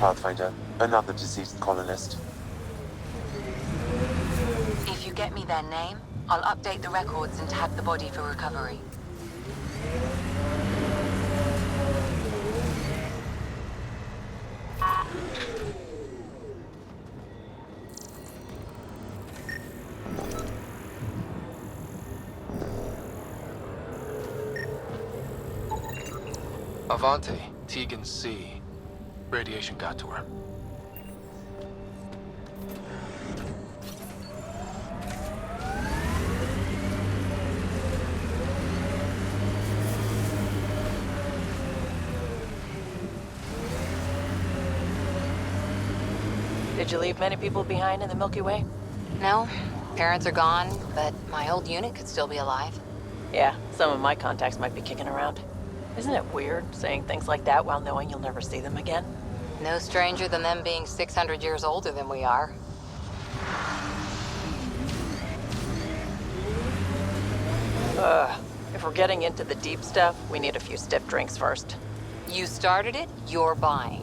Pathfinder, another deceased colonist. If you get me their name, I'll update the records and tag the body for recovery. Avante, Tegan C. Radiation got to her. Did you leave many people behind in the Milky Way? No, parents are gone, but my old unit could still be alive. Yeah, some of my contacts might be kicking around. Isn't it weird, saying things like that while knowing you'll never see them again? No stranger than them being 600 years older than we are. If we're getting into the deep stuff, we need a few stiff drinks first. You started it, you're buying.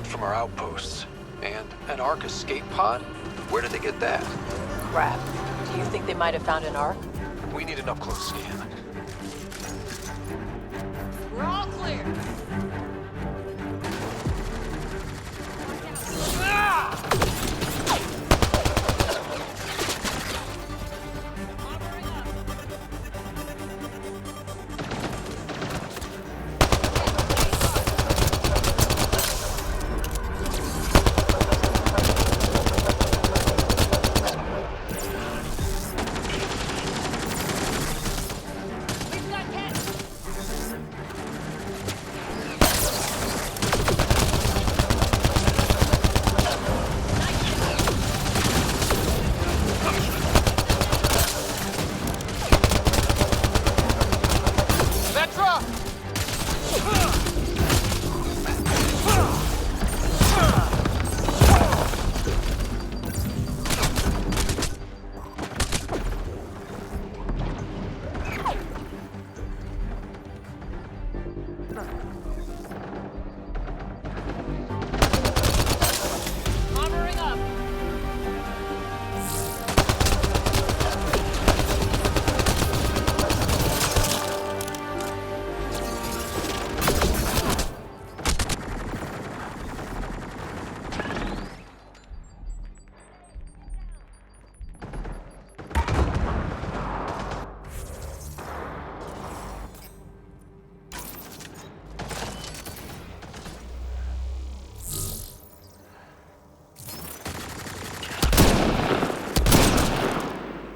From our outposts. And an Ark escape pod? Where did they get that? Crap. Do you think they might have found an Ark? We need an up-close scan. We're all clear.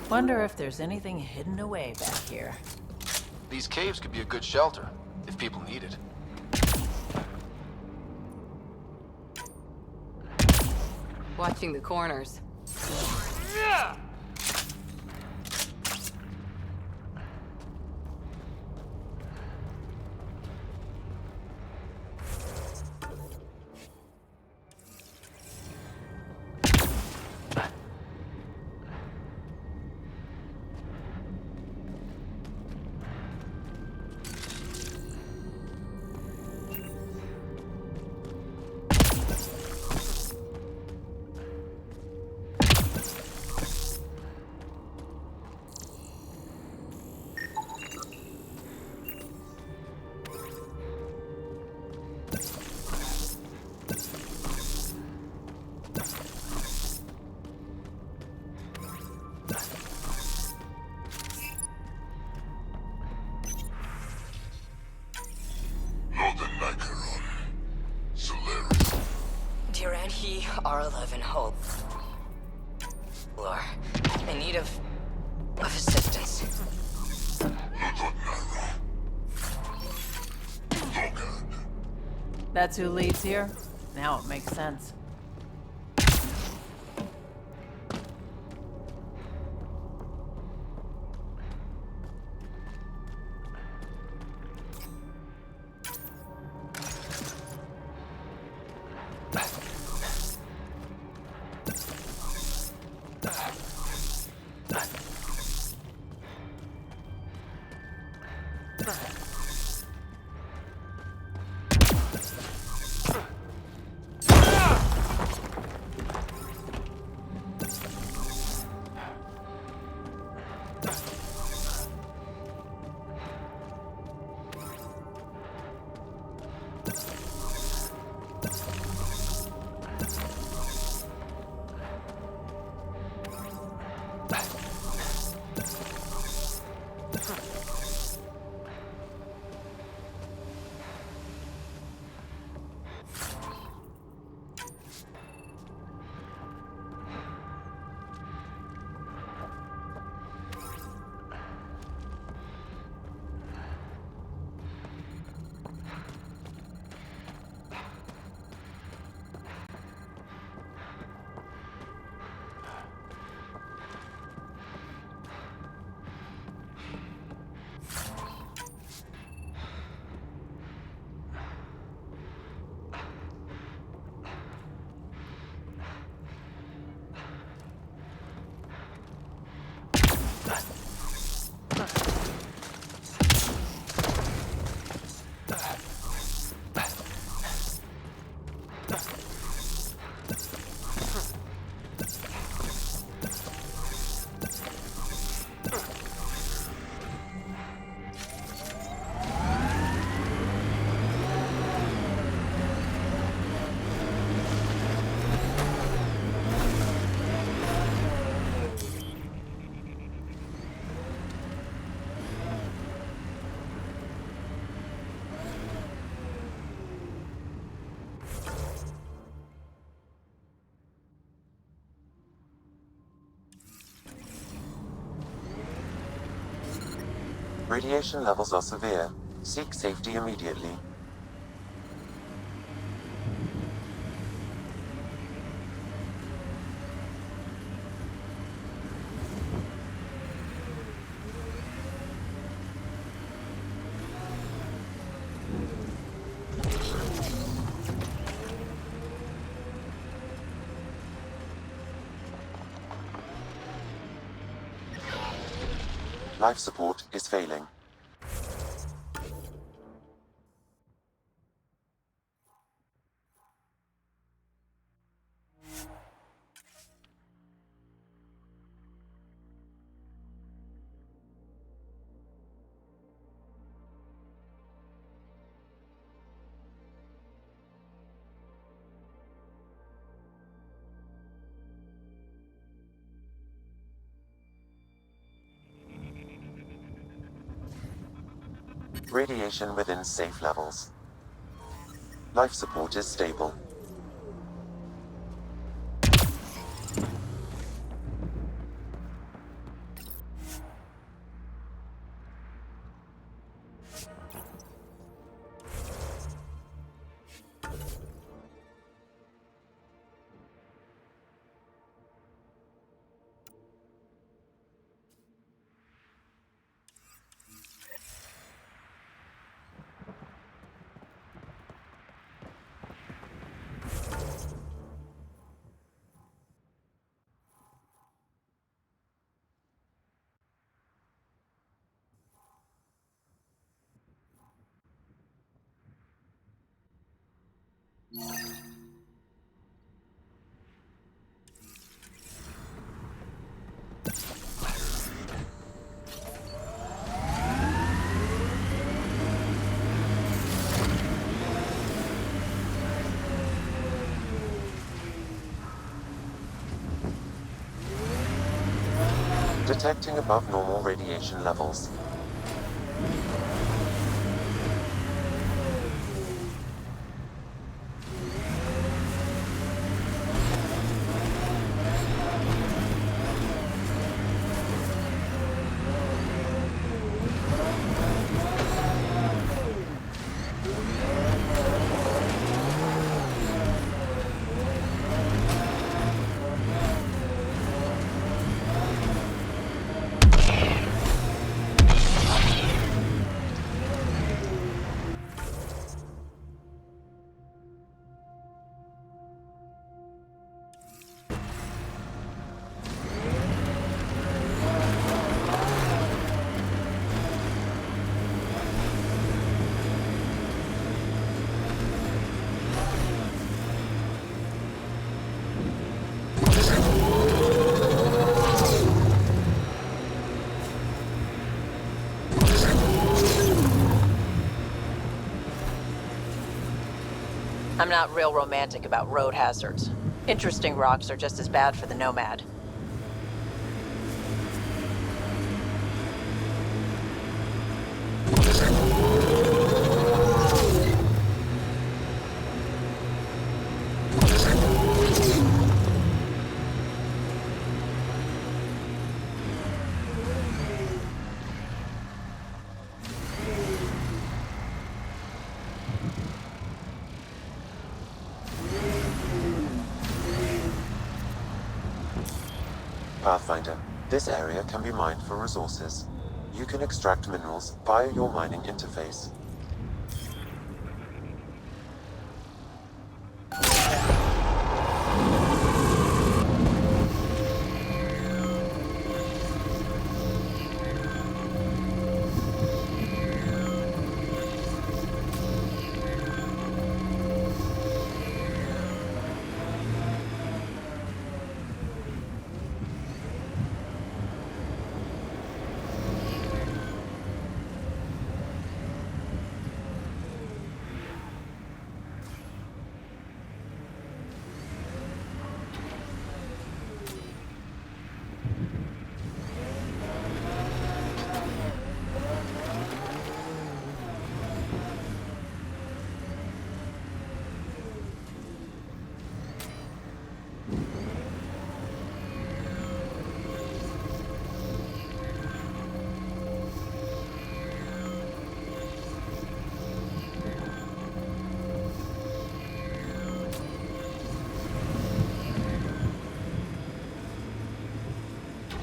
Wonder if there's anything hidden away back here. These caves could be a good shelter, if people need it. Watching the corners. R11 hull are in need of assistance. That's who leads here? Now it makes sense. Radiation levels are severe. Seek safety immediately. Life support is failing. Radiation within safe levels. Life support is stable. Detecting above normal radiation levels. I'm not real romantic about road hazards. Interesting rocks are just as bad for the Nomad. Pathfinder, this area can be mined for resources. You can extract minerals via your mining interface.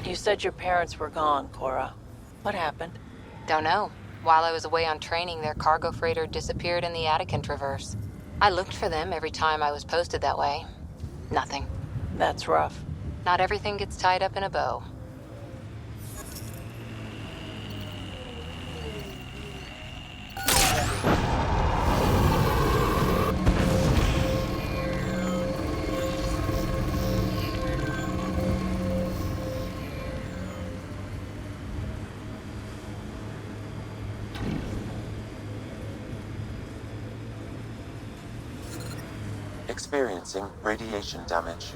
You said your parents were gone, Cora. What happened? Don't know. While I was away on training, their cargo freighter disappeared in the Attican Traverse. I looked for them every time I was posted that way. Nothing. That's rough. Not everything gets tied up in a bow. Experiencing radiation damage.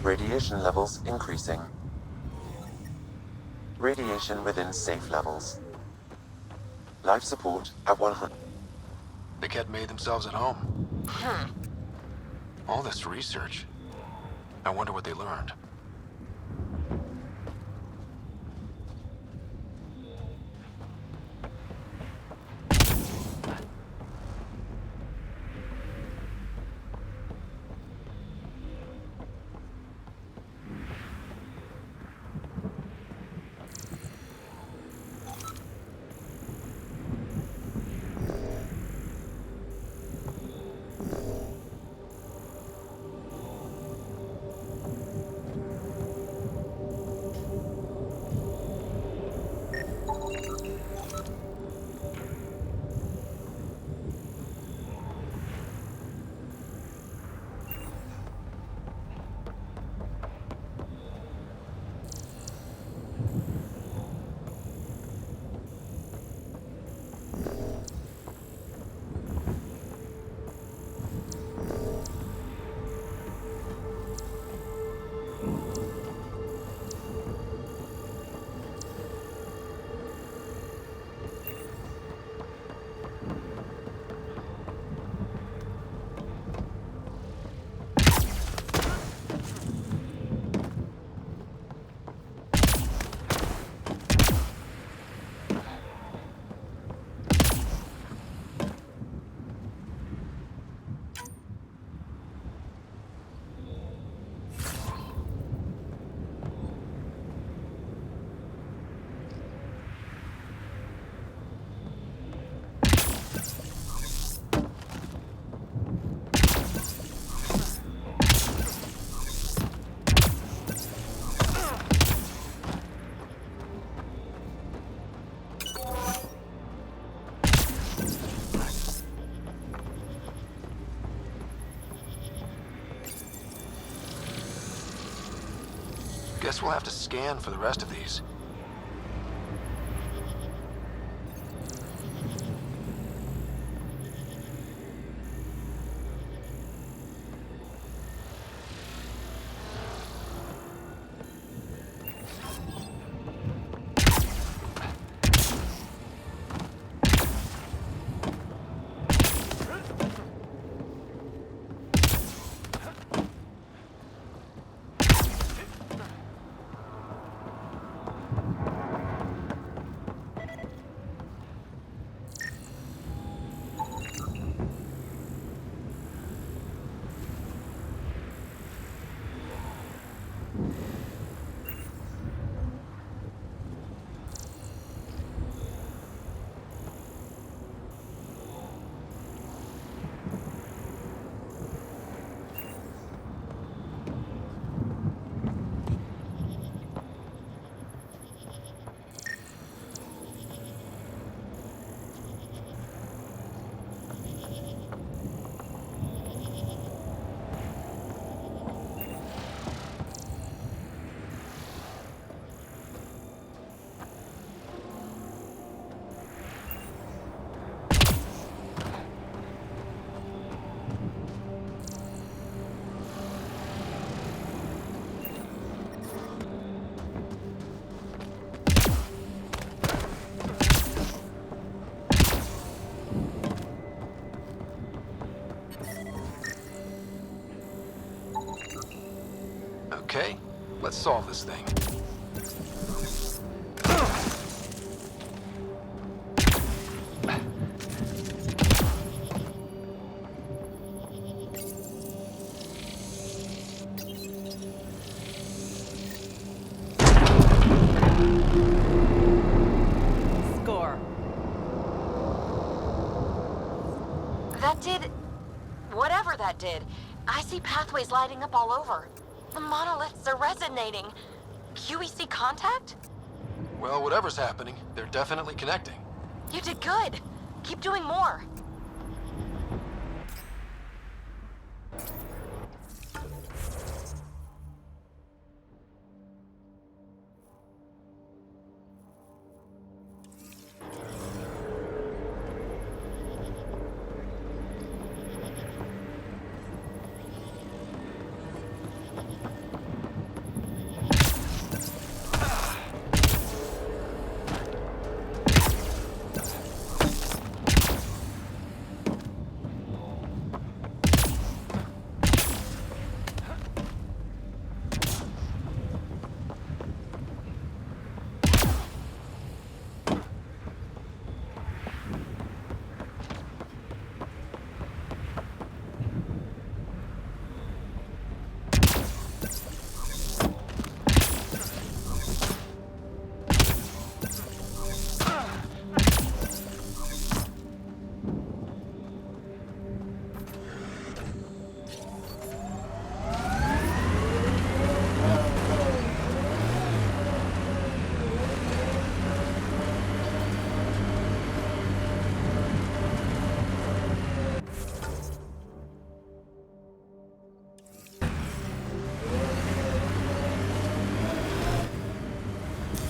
Radiation levels increasing. Radiation within safe levels. Life support at 100. The kid made themselves at home. All this research. I wonder what they learned. Guess we'll have to scan for the rest of these. Okay, let's solve this thing. Score. That did... whatever that did. I see pathways lighting up all over. The monoliths are resonating. QEC contact? Well, whatever's happening, they're definitely connecting. You did good. Keep doing more.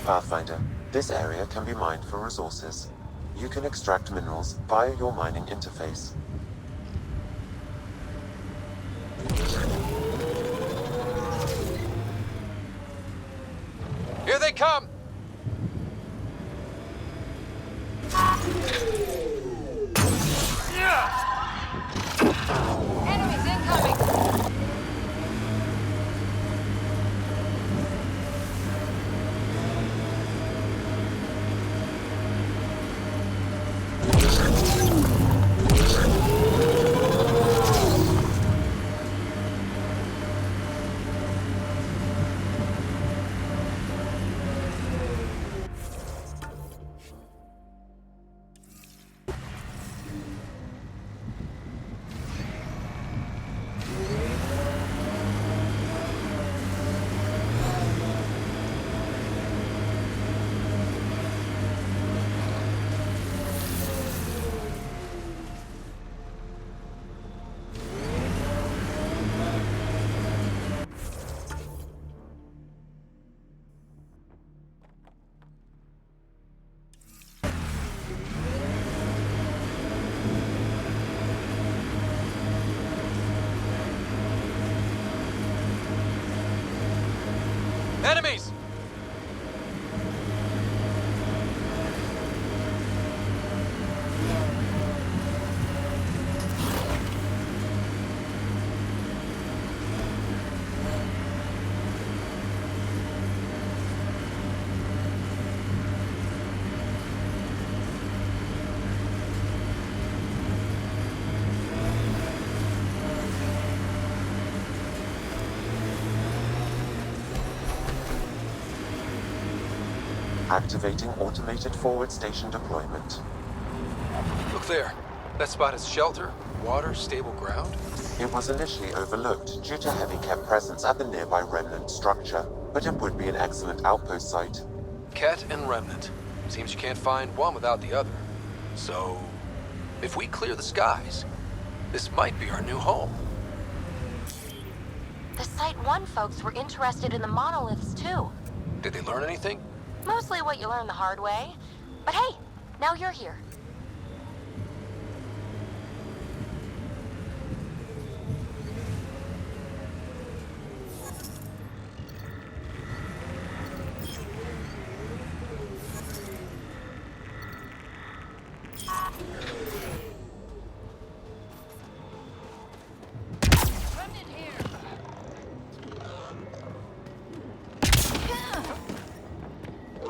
Pathfinder, this area can be mined for resources. You can extract minerals via your mining interface. Here they come! Enemies incoming! Enemies! Activating automated forward station deployment. Look there. That spot is shelter, water, stable ground. It was initially overlooked due to heavy Ket presence at the nearby remnant structure, but it would be an excellent outpost site. Ket and Remnant. Seems you can't find one without the other. So, if we clear the skies, this might be our new home. The Site 1 folks were interested in the monoliths too. Did they learn anything? Mostly what you learn the hard way. But hey, now you're here.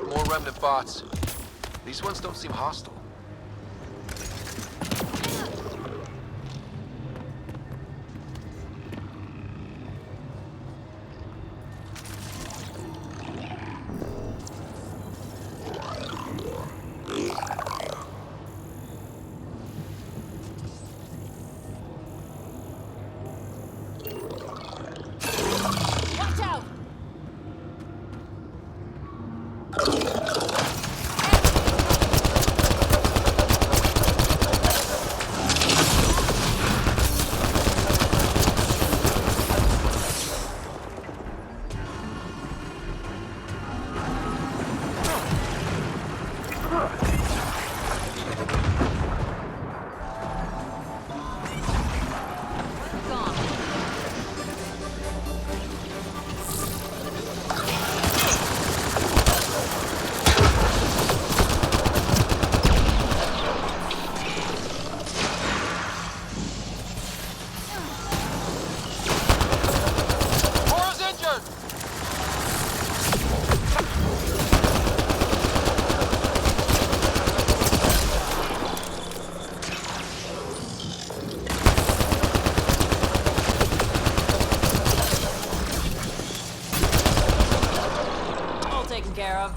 More Remnant bots. These ones don't seem hostile. Watch out! Cora's injured! All taken care of.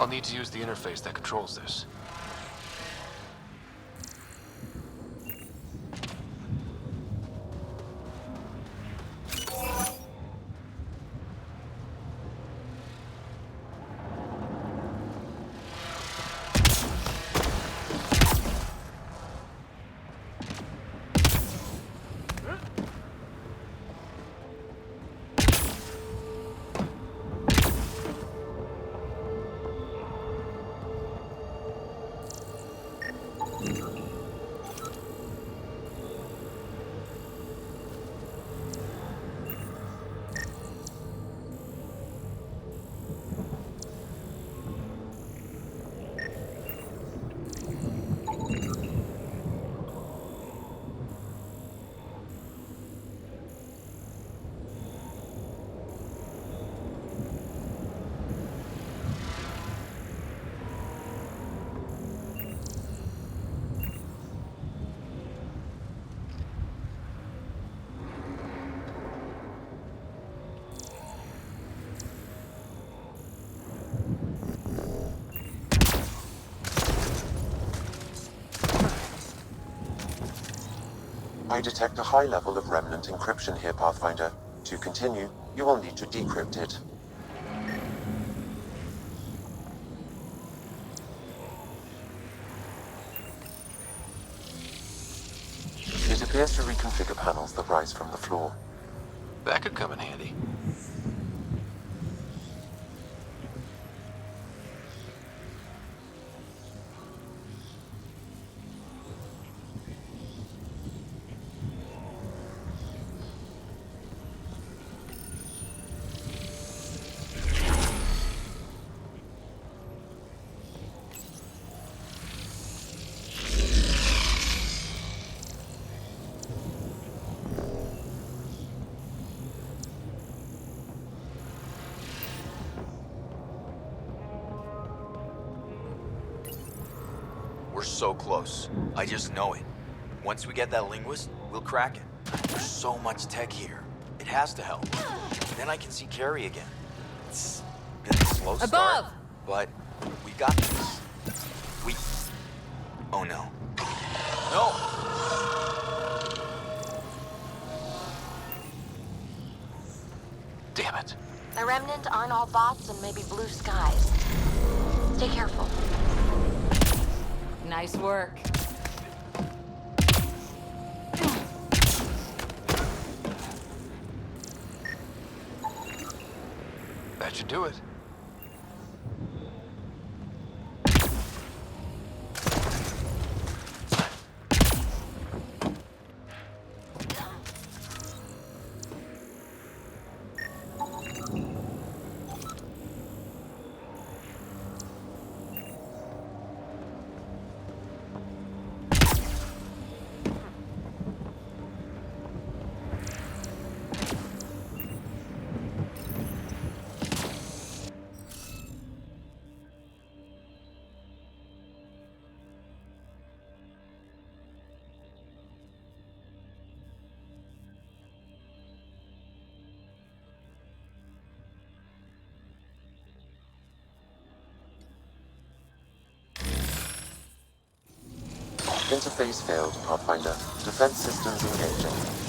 I'll need to use the interface that controls this. I detect a high level of remnant encryption here, Pathfinder. To continue, you will need to decrypt it. It appears to reconfigure panels that rise from the floor. That could come in handy. We're so close. I just know it. Once we get that linguist, we'll crack it. There's so much tech here. It has to help. Then I can see Carrie again. It's been a slow start, Above! but we got this. We... Oh no. No! Damn it. The Remnant aren't all bots and maybe blue skies. Stay careful. Nice work. That should do it. Interface failed, Pathfinder. Defense systems engaging.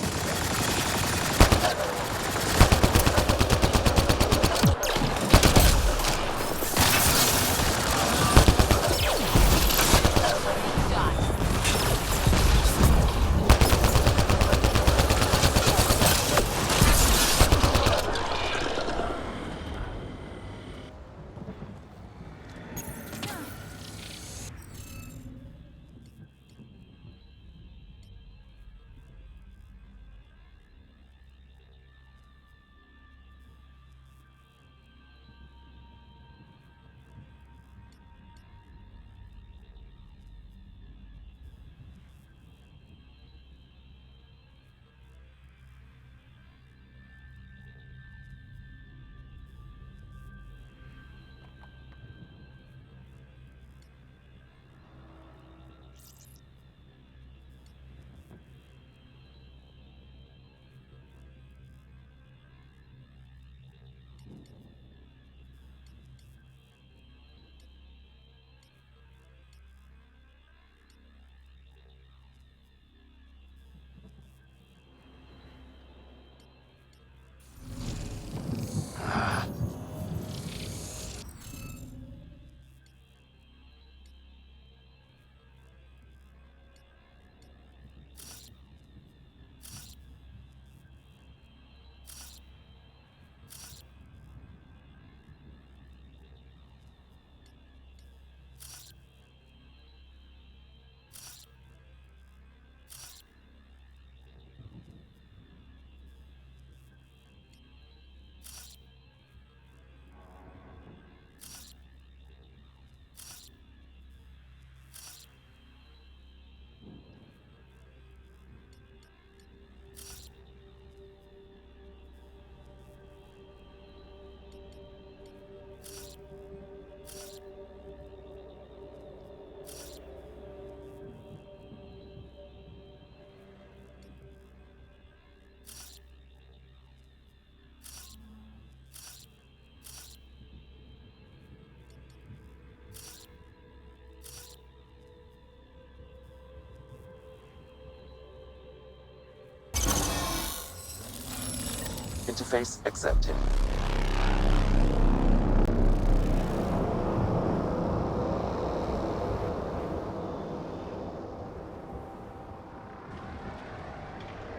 Interface accepted.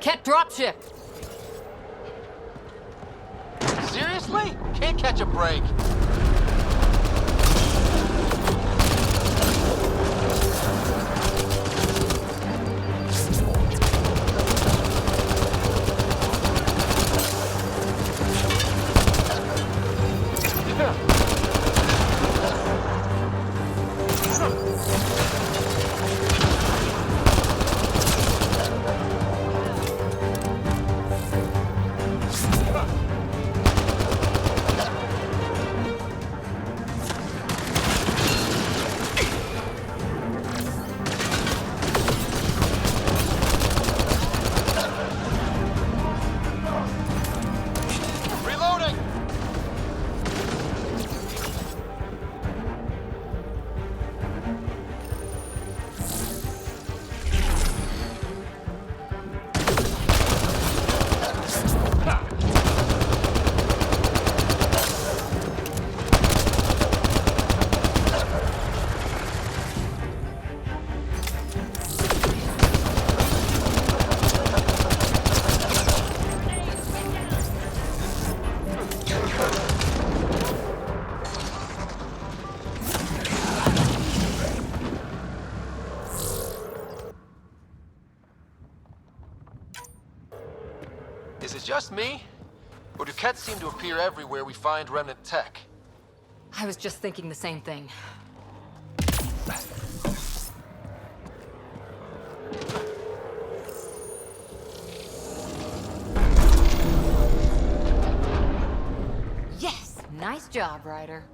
Ket dropship! Seriously? Can't catch a break. Reloading! Is it just me? Or do Kets seem to appear everywhere we find remnant tech? I was just thinking the same thing. Yes! Nice job, Ryder.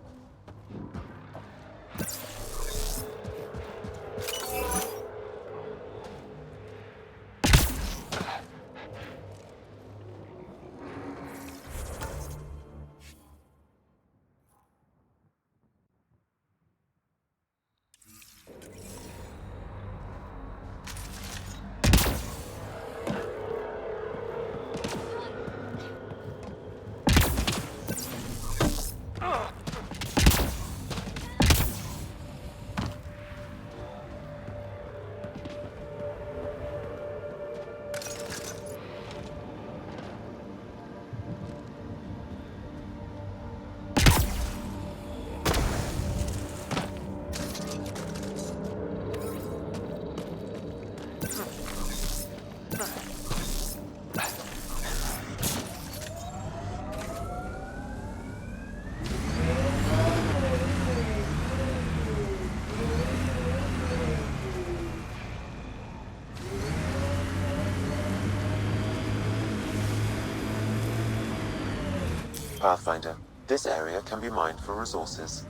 Pathfinder, this area can be mined for resources.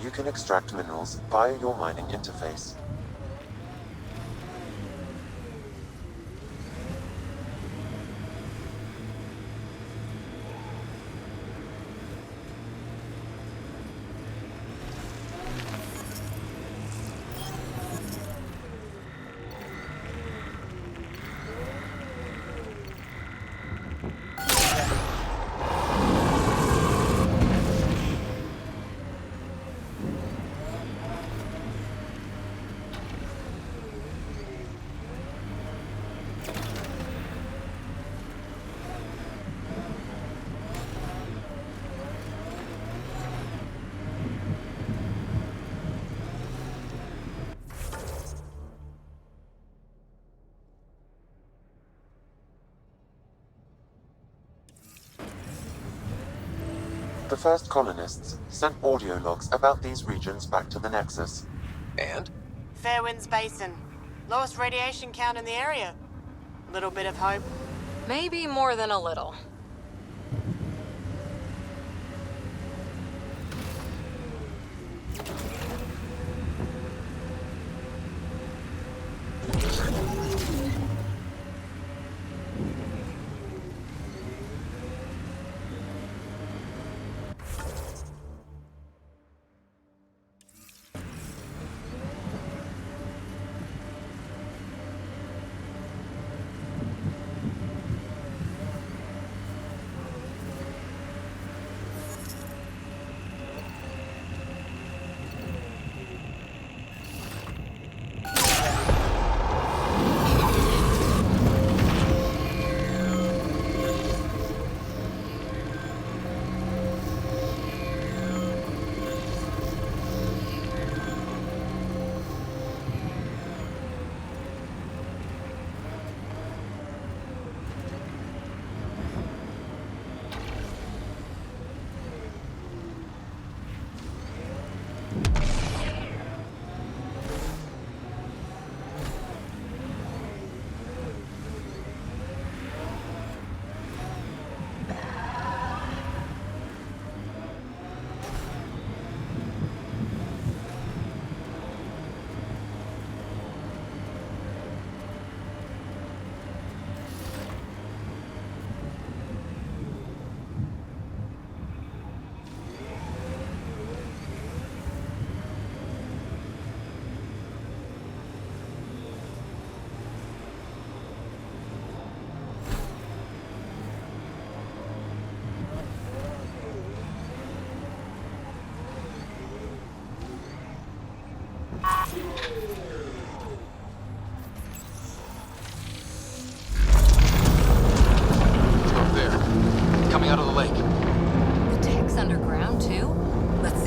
You can extract minerals via your mining interface. The first colonists sent audio logs about these regions back to the Nexus. And? Fairwinds Basin. Lowest radiation count in the area. Little bit of hope. Maybe more than a little.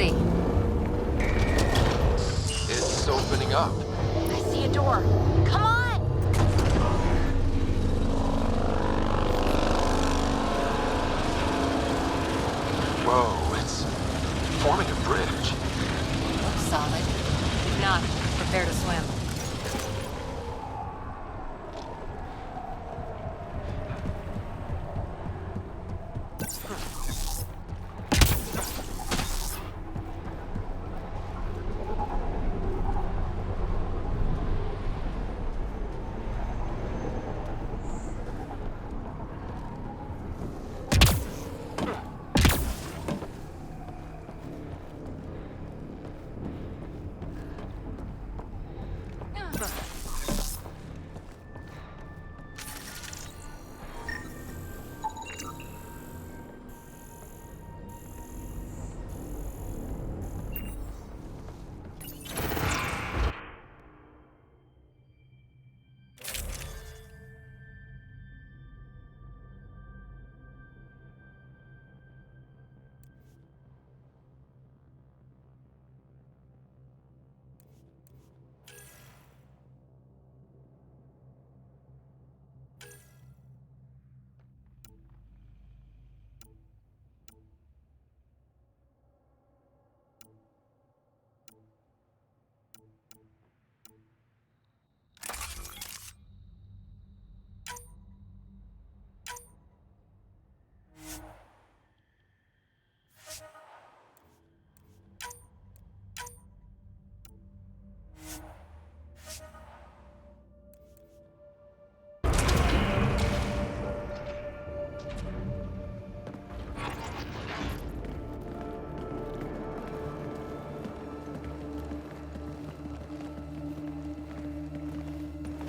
see? It's opening up. I see a door. Come on! Whoa, it's forming a bridge. Looks solid. If not, prepare to swim.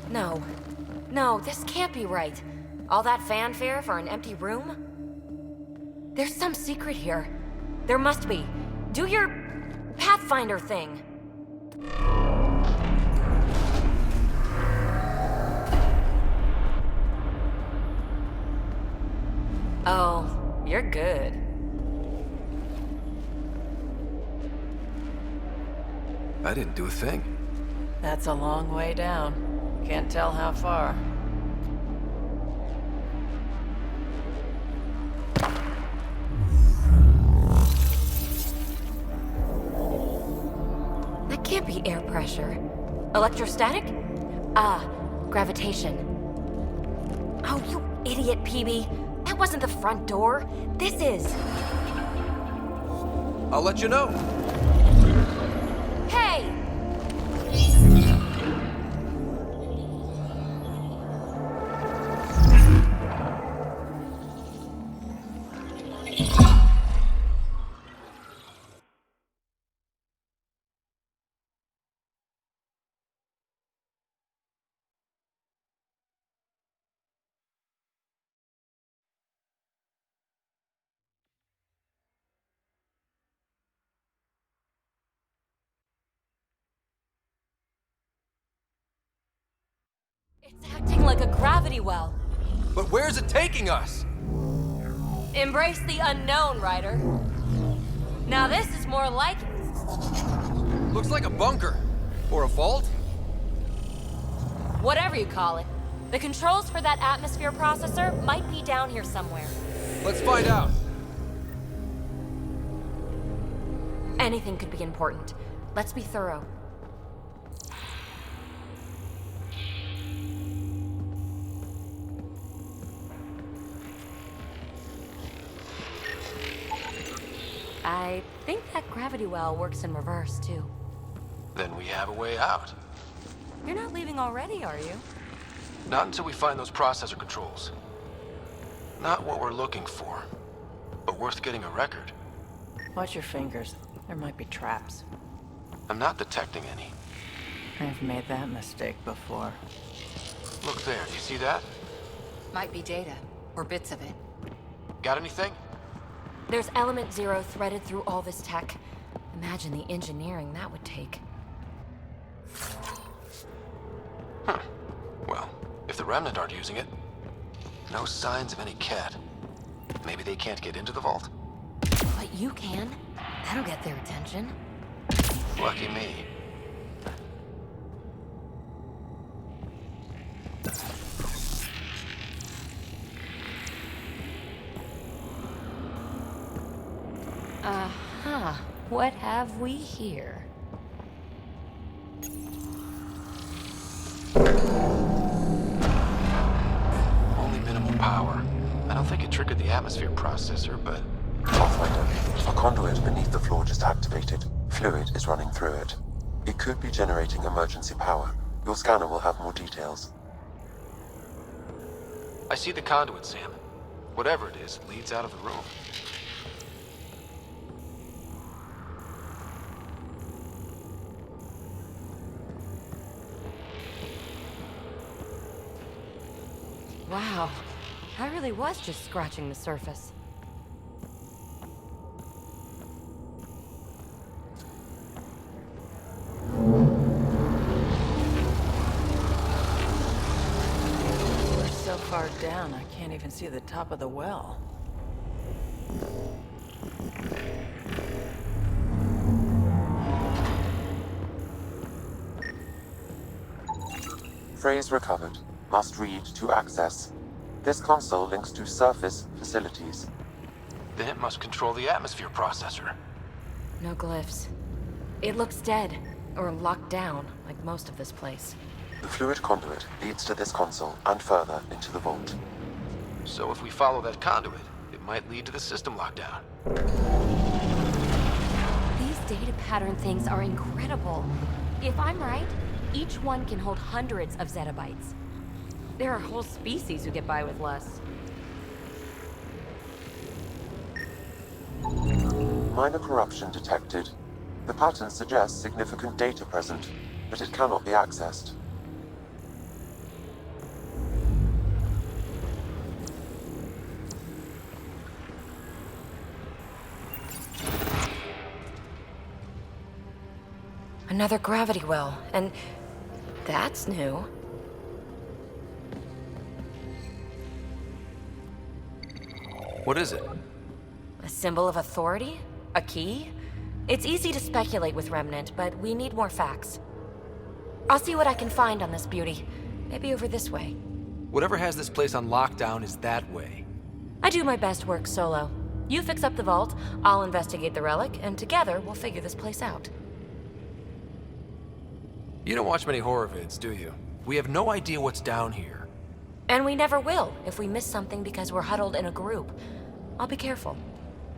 No. No, this can't be right. All that fanfare for an empty room? There's some secret here. There must be. Do your Pathfinder thing. Oh, you're good. I didn't do a thing. That's a long way down. Can't tell how far. That can't be air pressure. Electrostatic? Ah, gravitation. Oh, you idiot, PB. That wasn't the front door. This is. I'll let you know. Hey! It's acting like a gravity well. But where's it taking us? Embrace the unknown, Ryder. Now this is more like it. Looks like a bunker. Or a vault? Whatever you call it. The controls for that atmosphere processor might be down here somewhere. Let's find out. Anything could be important. Let's be thorough. I think that gravity well works in reverse, too. Then we have a way out. You're not leaving already, are you? Not until we find those processor controls. Not what we're looking for, but worth getting a record. Watch your fingers. There might be traps. I'm not detecting any. I've made that mistake before. Look there, do you see that? Might be data, or bits of it. Got anything? There's element 0 threaded through all this tech. Imagine the engineering that would take. Huh. Well, if the Remnant aren't using it, no signs of any cat. Maybe they can't get into the vault. But you can. That'll get their attention. Lucky me. Uh-huh. What have we here? Only minimal power. I don't think it triggered the atmosphere processor, but Pathfinder, a conduit beneath the floor just activated. Fluid is running through it. It could be generating emergency power. Your scanner will have more details. I see the conduit, Sam. Whatever it is, it leads out of the room. Wow. I really was just scratching the surface. We're so far down, I can't even see the top of the well. Phrase recovered. Must read to access. This console links to surface facilities. Then it must control the atmosphere processor. No glyphs. It looks dead, or locked down, like most of this place. The fluid conduit leads to this console and further into the vault. So if we follow that conduit, it might lead to the system lockdown. These data pattern things are incredible. If I'm right, each one can hold hundreds of zettabytes. There are whole species who get by with less. Minor corruption detected. The pattern suggests significant data present, but it cannot be accessed. Another gravity well, and that's new. What is it? A symbol of authority? A key? It's easy to speculate with Remnant, but we need more facts. I'll see what I can find on this beauty. Maybe over this way. Whatever has this place on lockdown is that way. I do my best work solo. You fix up the vault, I'll investigate the relic, and together we'll figure this place out. You don't watch many horror vids, do you? We have no idea what's down here. And we never will if we miss something because we're huddled in a group. I'll be careful.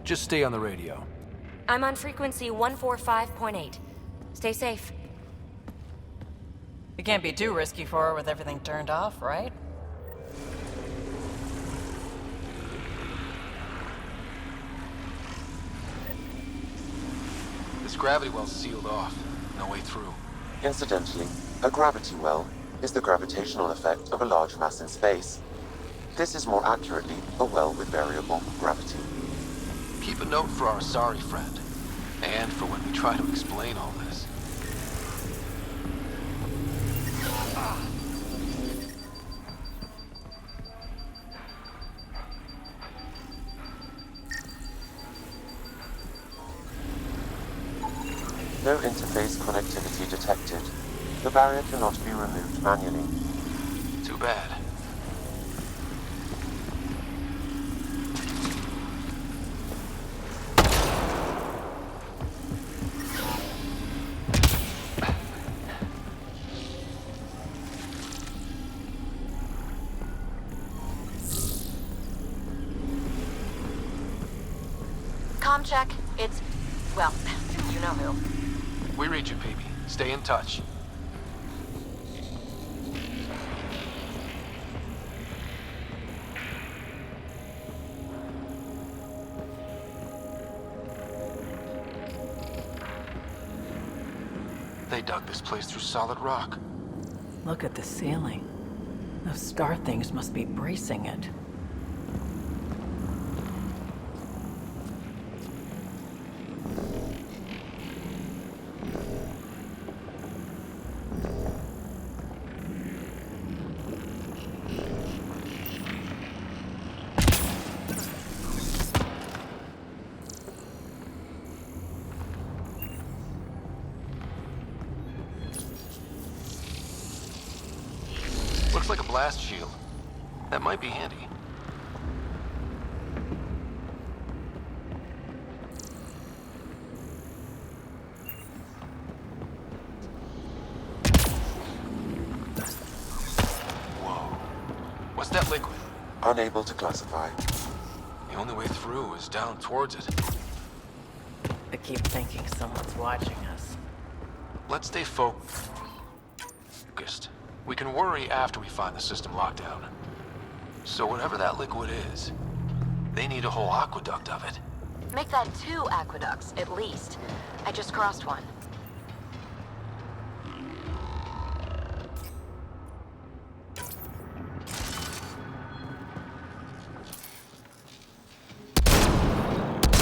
Just stay on the radio. I'm on frequency 145.8. Stay safe. It can't be too risky for her with everything turned off, right? This gravity well's sealed off. No way through. Incidentally, a gravity well is the gravitational effect of a large mass in space. This is more accurately a well with variable gravity. Keep a note for our sorry friend. And for when we try to explain all this. No interface connectivity detected. The barrier cannot be removed manually. Too bad. Comm check. It's... well, you know who. We read you, Peavy. Stay in touch. They dug this place through solid rock. Look at the ceiling. Those star things must be bracing it. like a blast shield. That might be handy. Whoa. What's that liquid? Unable to classify. The only way through is down towards it. I keep thinking someone's watching us. Let's stay focused. We can worry after we find the system lockdown. So whatever that liquid is, they need a whole aqueduct of it. Make that 2 aqueducts, at least. I just crossed one.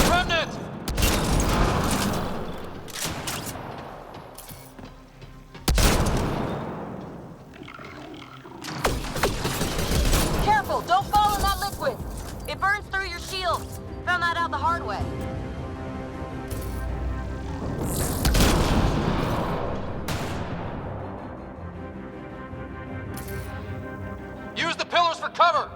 Remnant! Careful! Don't fall in that liquid! It burns through your shield. Found that out the hard way. Use the pillars for cover!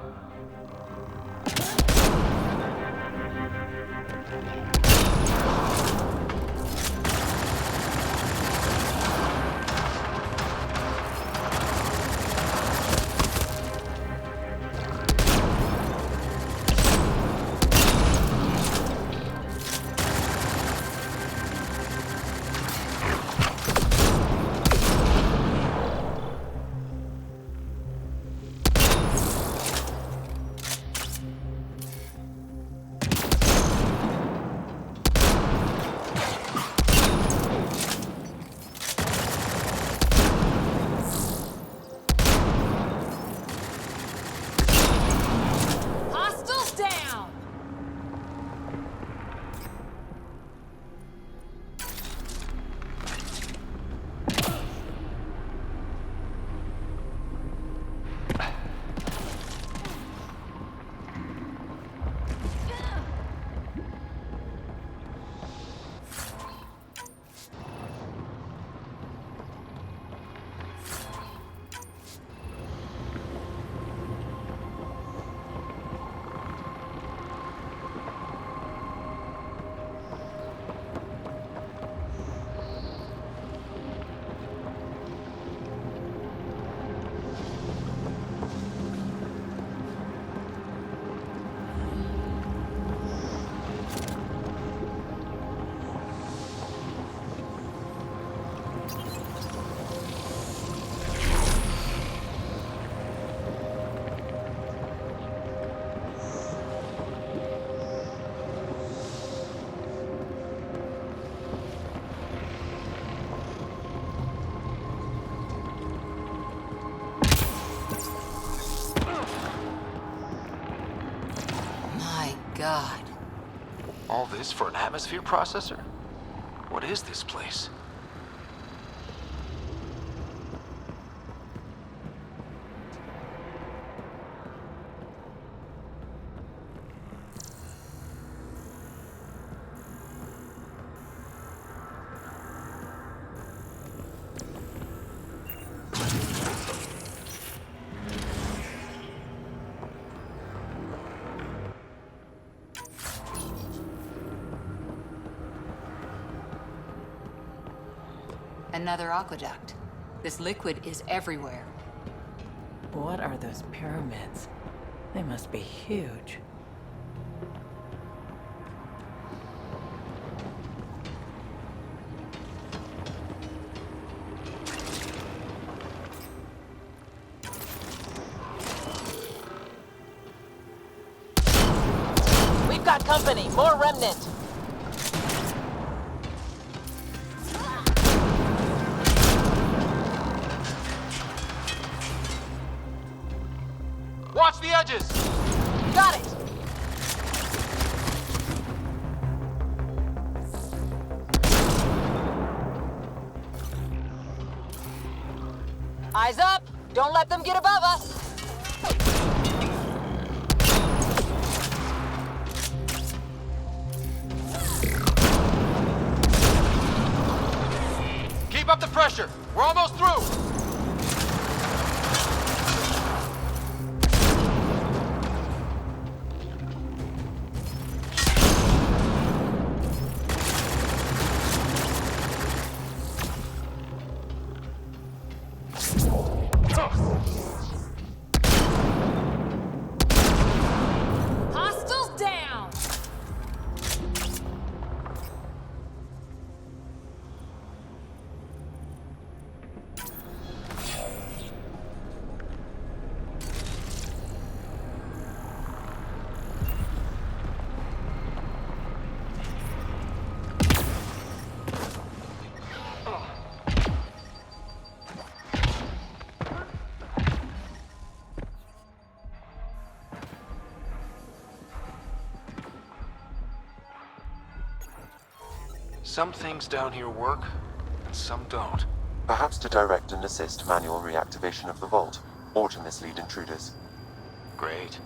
Hostiles down! My God. All this for an atmosphere processor? What is this place? Another aqueduct. This liquid is everywhere. What are those pyramids? They must be huge. We've got company. More remnant. Watch the edges! Got it! Eyes up! Don't let them get above us! Keep up the pressure! We're almost through! Some things down here work, and some don't. Perhaps to direct and assist manual reactivation of the vault, or to mislead intruders. Great.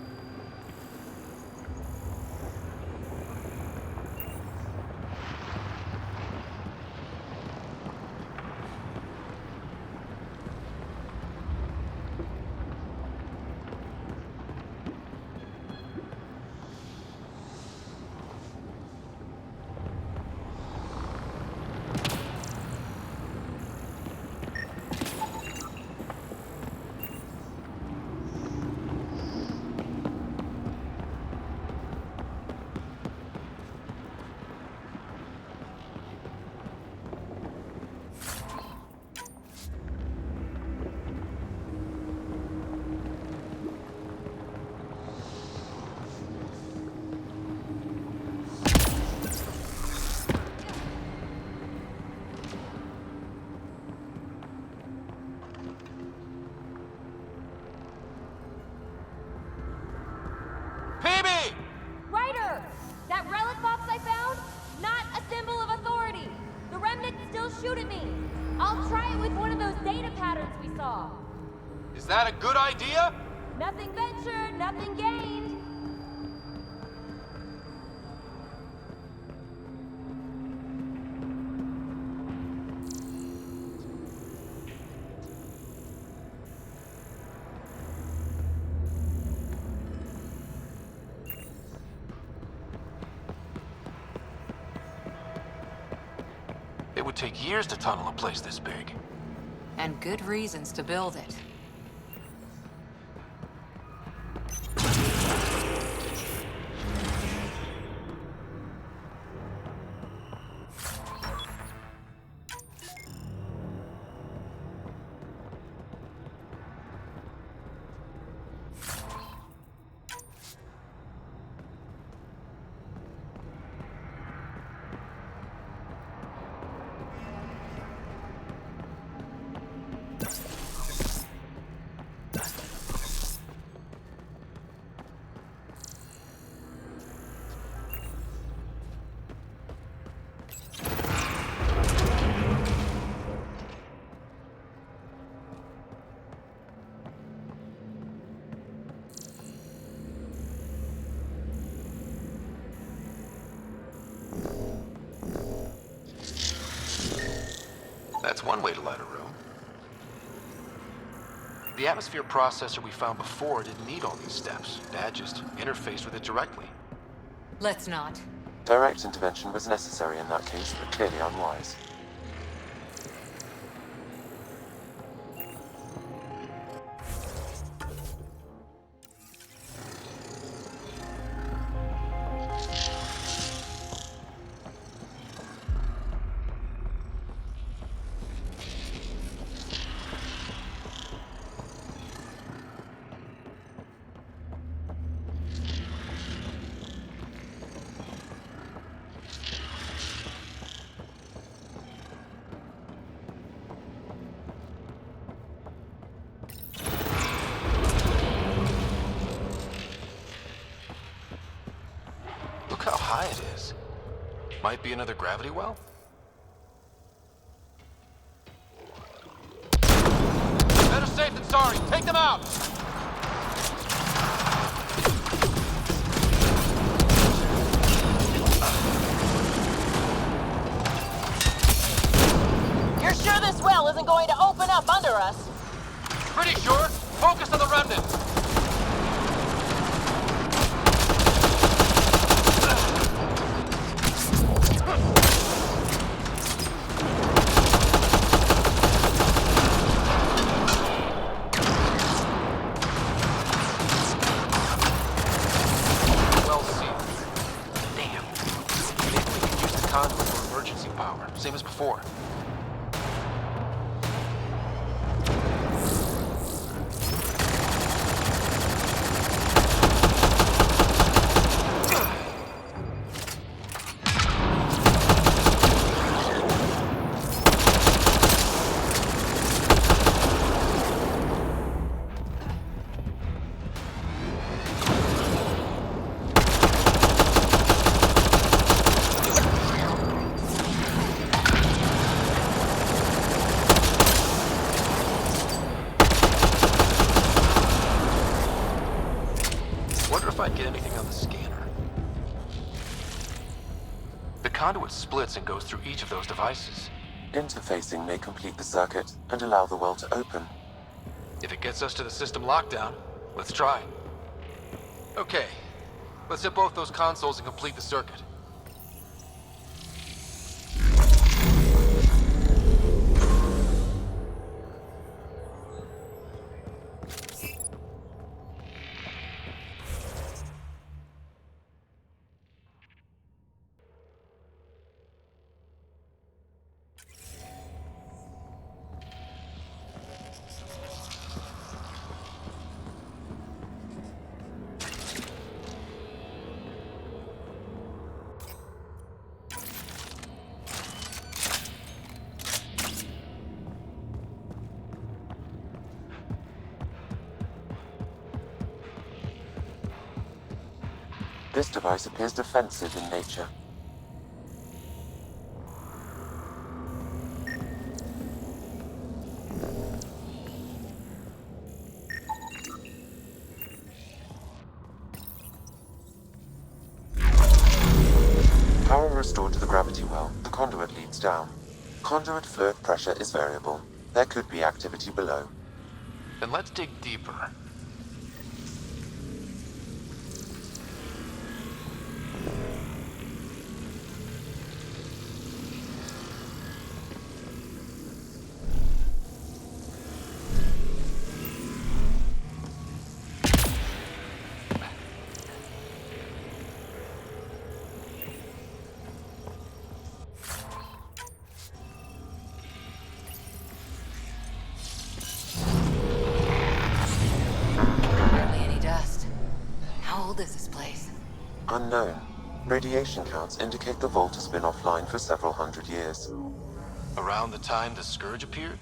Ryder! That relic box I found? Not a symbol of authority! The remnants still shoot at me! I'll try it with one of those data patterns we saw. Is that a good idea? Nothing ventured, nothing gained. It would take years to tunnel a place this big. And good reasons to build it. That's one way to light a room. The atmosphere processor we found before didn't need all these steps. Dad just interfaced with it directly. Let's not. Direct intervention was necessary in that case, but clearly unwise. Look how high it is. Might be another gravity well? Better safe than sorry. Take them out! You're sure this well isn't going to open up under us? Pretty sure. Focus on the remnant. Well sealed. Damn. Maybe we can use the conduit for emergency power, same as before. conduit splits and goes through each of those devices. Interfacing may complete the circuit and allow the well to open. If it gets us to the system lockdown, let's try. Okay, let's hit both those consoles and complete the circuit. This device appears defensive in nature. Power restored to the gravity well. The conduit leads down. Conduit fluid pressure is variable. There could be activity below. Then let's dig deeper. Hardly any dust. How old is this place? Unknown. Radiation counts indicate the vault has been offline for several hundred years. Around the time the Scourge appeared?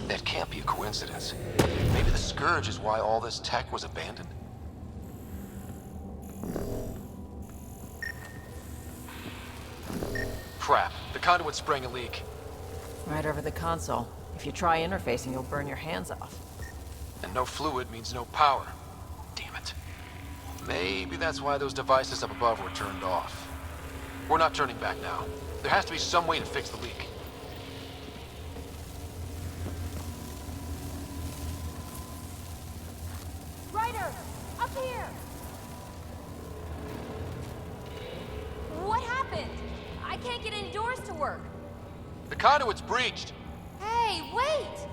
That can't be a coincidence. Maybe the Scourge is why all this tech was abandoned? Crap, the conduit's spraying a leak. Right over the console. If you try interfacing, you'll burn your hands off. And no fluid means no power. Damn it. Maybe that's why those devices up above were turned off. We're not turning back now. There has to be some way to fix the leak. Ryder! Up here! What happened? I can't get any doors to work. The conduit's breached. Hey, wait!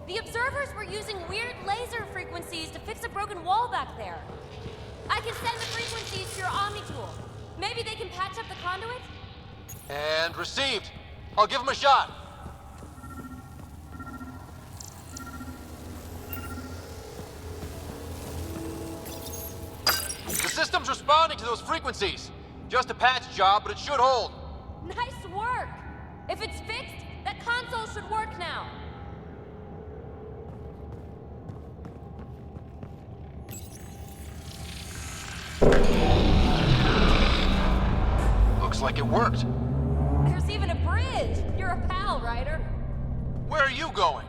The observers were using weird laser frequencies to fix a broken wall back there. I can send the frequencies to your Omni tool. Maybe they can patch up the conduit? And received. I'll give him a shot. The system's responding to those frequencies. Just a patch job, but it should hold. Nice work! If it's fixed, that console should work now. Looks like it worked. There's even a bridge! You're a pal, Ryder. Where are you going?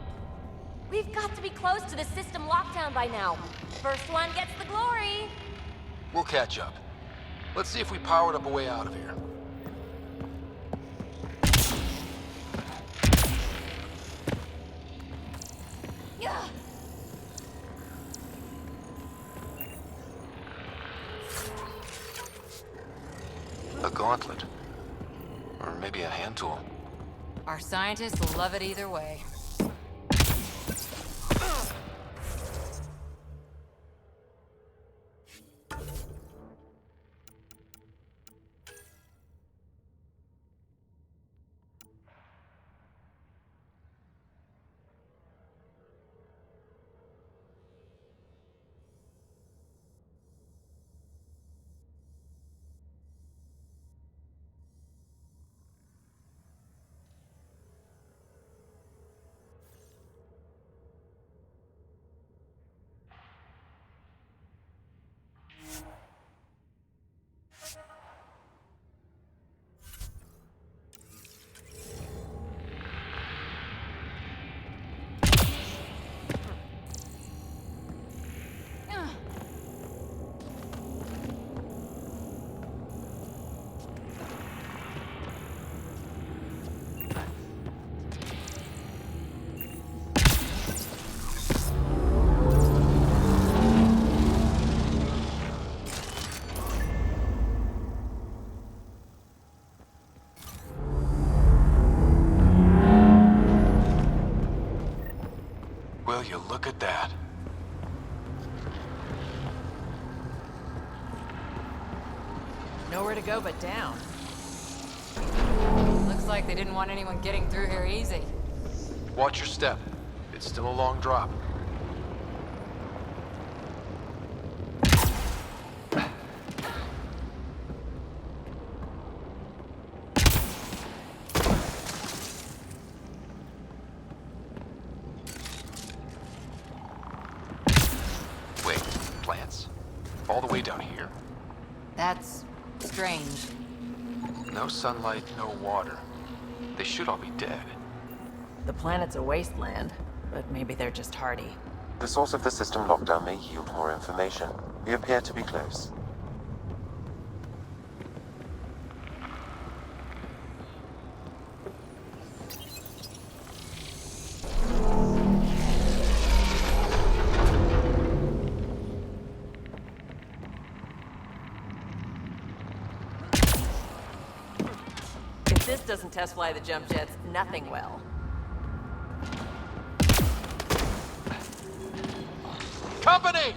We've got to be close to the system lockdown by now. First one gets the glory. We'll catch up. Let's see if we powered up a way out of here. Yeah. A gauntlet. Or maybe a hand tool. Our scientists will love it either way. Look at that. Nowhere to go but down. Looks like they didn't want anyone getting through here easy. Watch your step. It's still a long drop. Wait, plants? All the way down here? That's strange. No sunlight, no water. They should all be dead. The planet's a wasteland, but maybe they're just hardy. The source of the system lockdown may yield more information. We appear to be close. If this doesn't test fly the jump jets, nothing will. Company!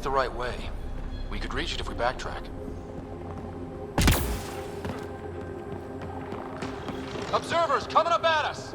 The right way. We could reach it if we backtrack. Observers coming up at us!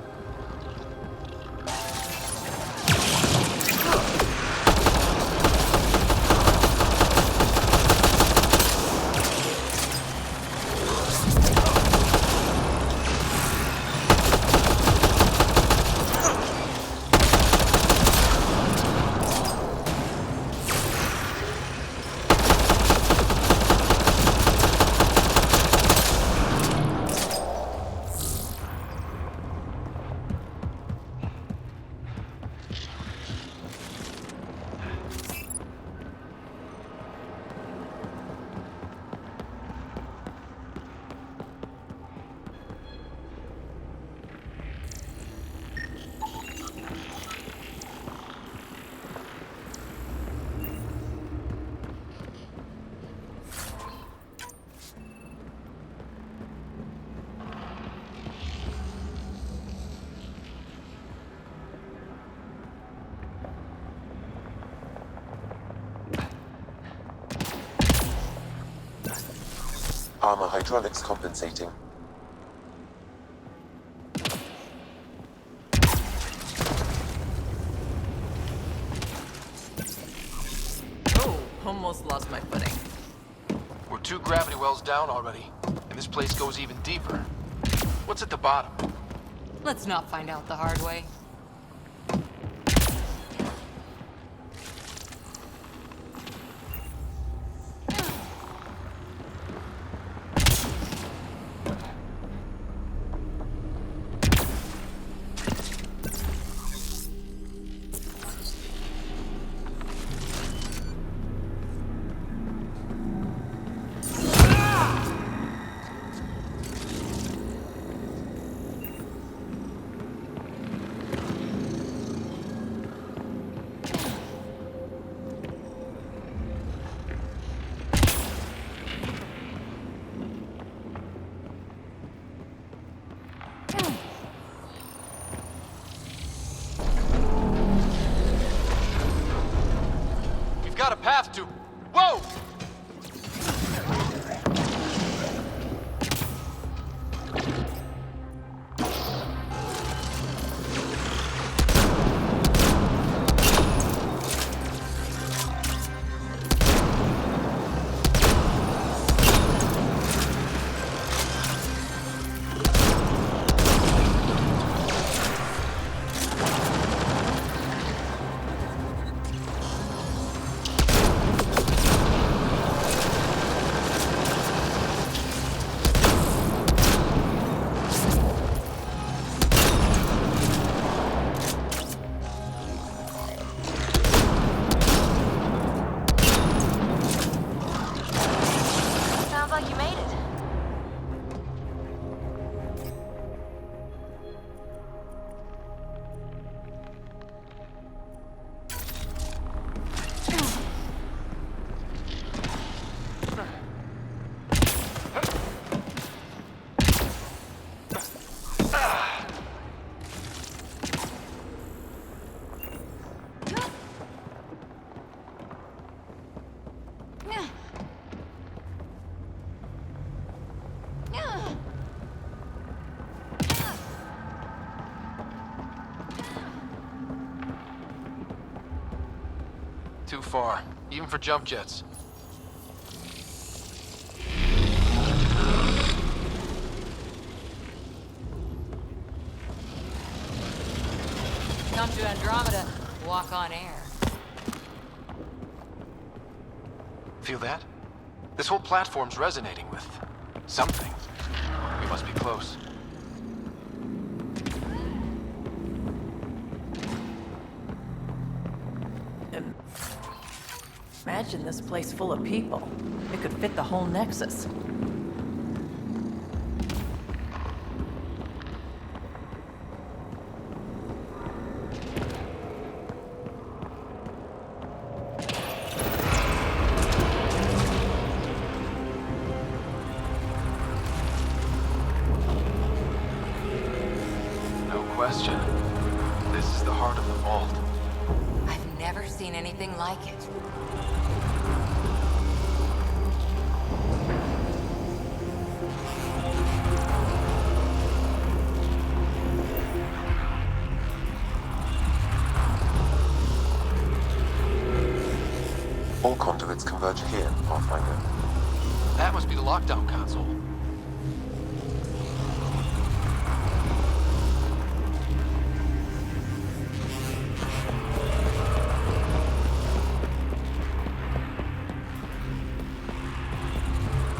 Armor hydraulics compensating. Oh, almost lost my footing. We're 2 gravity wells down already, and this place goes even deeper. What's at the bottom? Let's not find out the hard way. We've got a path to... Whoa! Sounds like you made it. Too far, even for jump jets. Come to Andromeda, walk on air. Feel that? This whole platform's resonating with something. We must be close. Imagine this place full of people. It could fit the whole Nexus. No question. This is the heart of the vault. I've never seen anything like it. All conduits converge here, Pathfinder. That must be the lockdown console.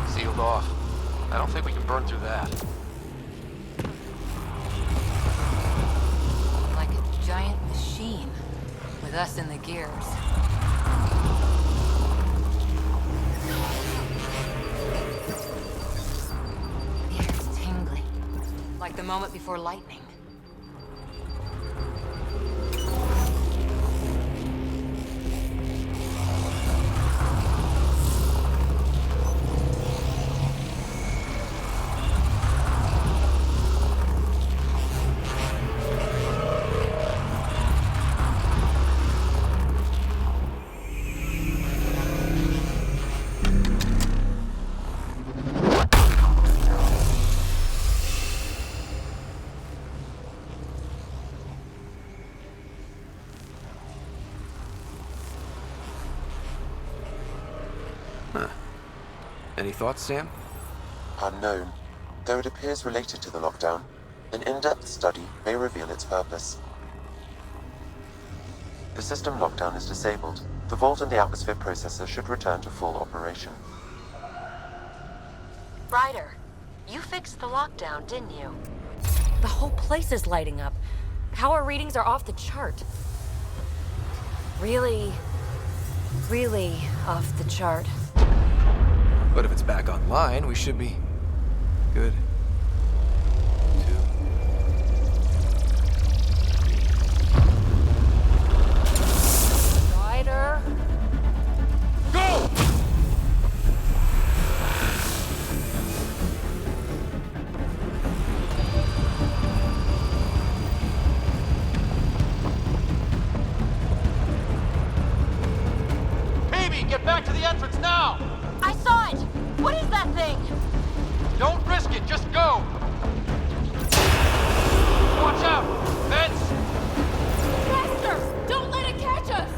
Sealed off. I don't think we can burn through that. Like a giant machine, with us in the gears. The air's tingling, like the moment before lightning. thoughts, Sam? Unknown. Though it appears related to the lockdown, an in-depth study may reveal its purpose. The system lockdown is disabled. The vault and the atmosphere processor should return to full operation. Ryder, you fixed the lockdown, didn't you? The whole place is lighting up. Power readings are off the chart. Really off the chart. But if it's back online, we should be good. Ryder? Go! Baby, get back to the entrance now! I saw it! What is that thing? Don't risk it, just go! Watch out! Vents! Faster! Don't let it catch us!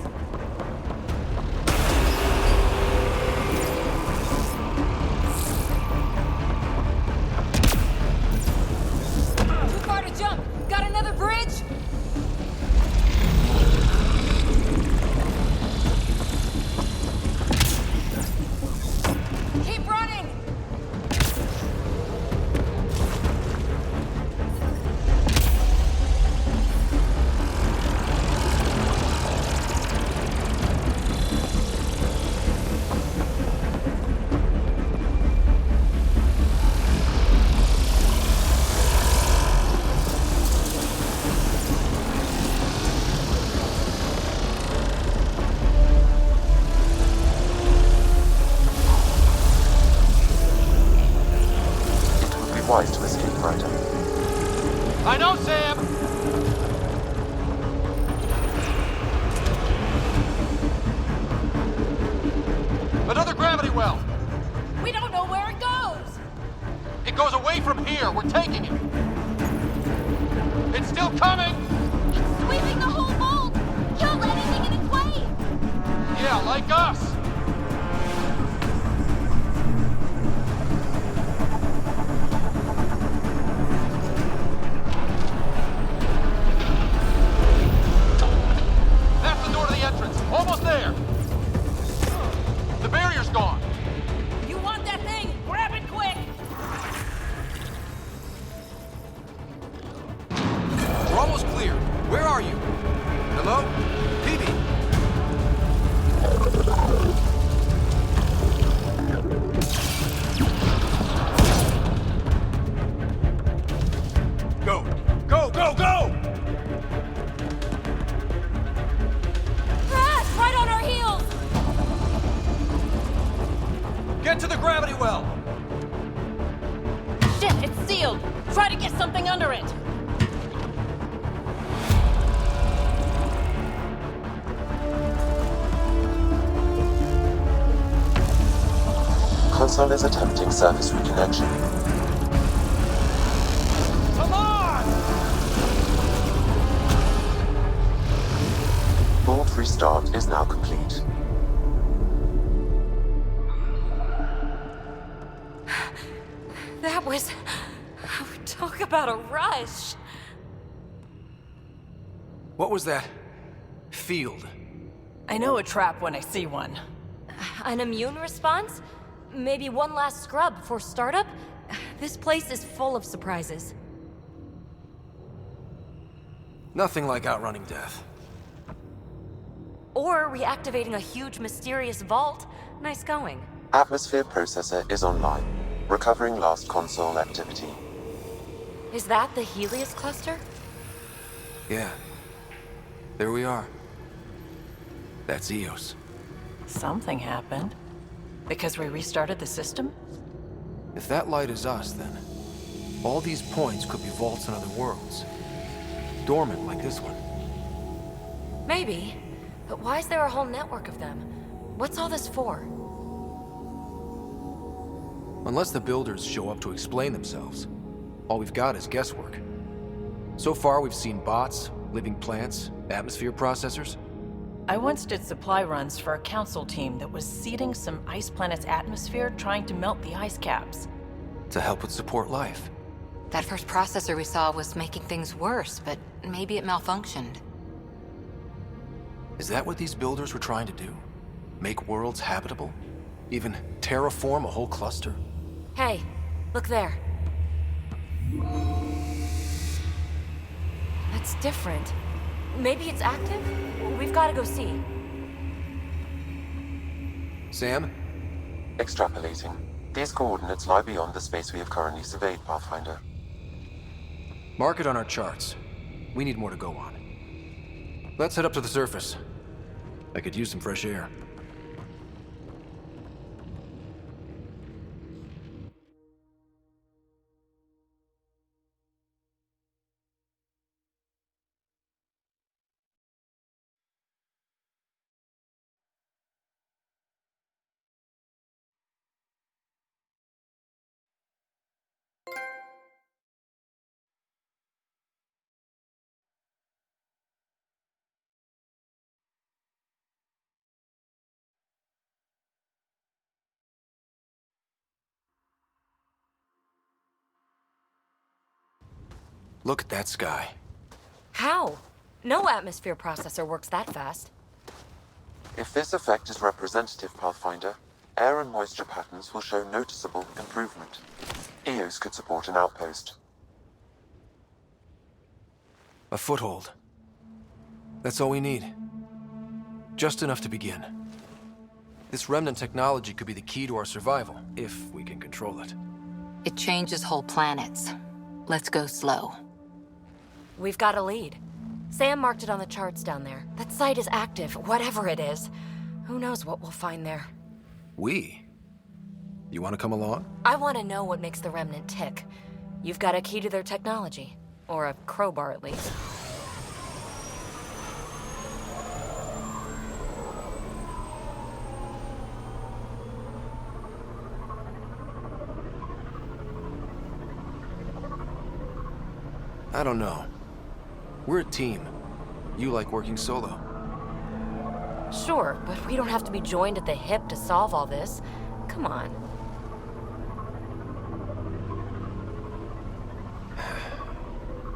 Too far to jump! Got another bridge? Keep running! It would be wise to escape, Ryder. I know, Sam! Another gravity well! We don't know where it goes! It goes away from here. We're taking it. It's still coming! It's sweeping the whole vault! Killed anything in its way! Yeah, like us! That's the door to the entrance. Almost there. The barrier's gone. You want that thing? Grab it quick! We're almost clear. Where are you? Hello? Phoebe? Go! Go, go, go! Crash! Right on our heels! Get to the gravity well! Shit, it's sealed. Try to get something under it. Console is attempting surface reconnection. Come on! Vault restart is now complete. That was... Talk about a rush! What was that? Field. I know a trap when I see one. An immune response? Maybe one last scrub before startup? This place is full of surprises. Nothing like outrunning death. Or reactivating a huge mysterious vault. Nice going. Atmosphere processor is online, recovering last console activity. Is that the Helios cluster? Yeah. There we are. That's Eos. Something happened. Because we restarted the system? If that light is us, then all these points could be vaults in other worlds. Dormant like this one. Maybe. But why is there a whole network of them? What's all this for? Unless the builders show up to explain themselves, all we've got is guesswork. So far, we've seen bots, living plants, atmosphere processors. I once did supply runs for a council team that was seeding some ice planet's atmosphere, trying to melt the ice caps. To help with support life. That first processor we saw was making things worse, but maybe it malfunctioned. Is that what these builders were trying to do? Make worlds habitable? Even terraform a whole cluster? Hey, look there. That's different. Maybe it's active? We've got to go see. Sam? Extrapolating. These coordinates lie beyond the space we have currently surveyed, Pathfinder. Mark it on our charts. We need more to go on. Let's head up to the surface. I could use some fresh air. Look at that sky. How? No atmosphere processor works that fast. If this effect is representative, Pathfinder, air and moisture patterns will show noticeable improvement. EOS could support an outpost. A foothold. That's all we need. Just enough to begin. This remnant technology could be the key to our survival, if we can control it. It changes whole planets. Let's go slow. We've got a lead. Sam marked it on the charts down there. That site is active, whatever it is. Who knows what we'll find there. We? You want to come along? I want to know what makes the Remnant tick. You've got a key to their technology. Or a crowbar, at least. I don't know. We're a team. You like working solo. Sure, but we don't have to be joined at the hip to solve all this. Come on.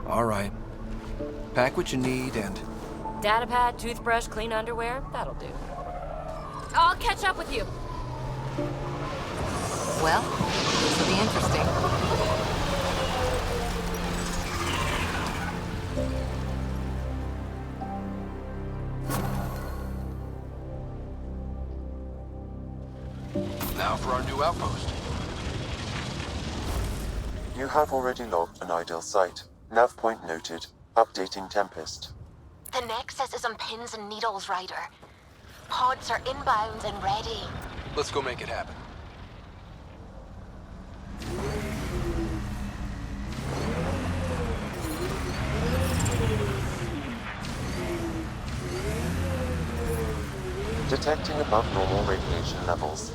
All right. Pack what you need and... Datapad, toothbrush, clean underwear, that'll do. I'll catch up with you. Well, this will be interesting. Now for our new outpost. You have already logged an ideal site. Nav point noted. Updating Tempest. The Nexus is on pins and needles, Ryder. Pods are inbound and ready. Let's go make it happen. Detecting above normal radiation levels.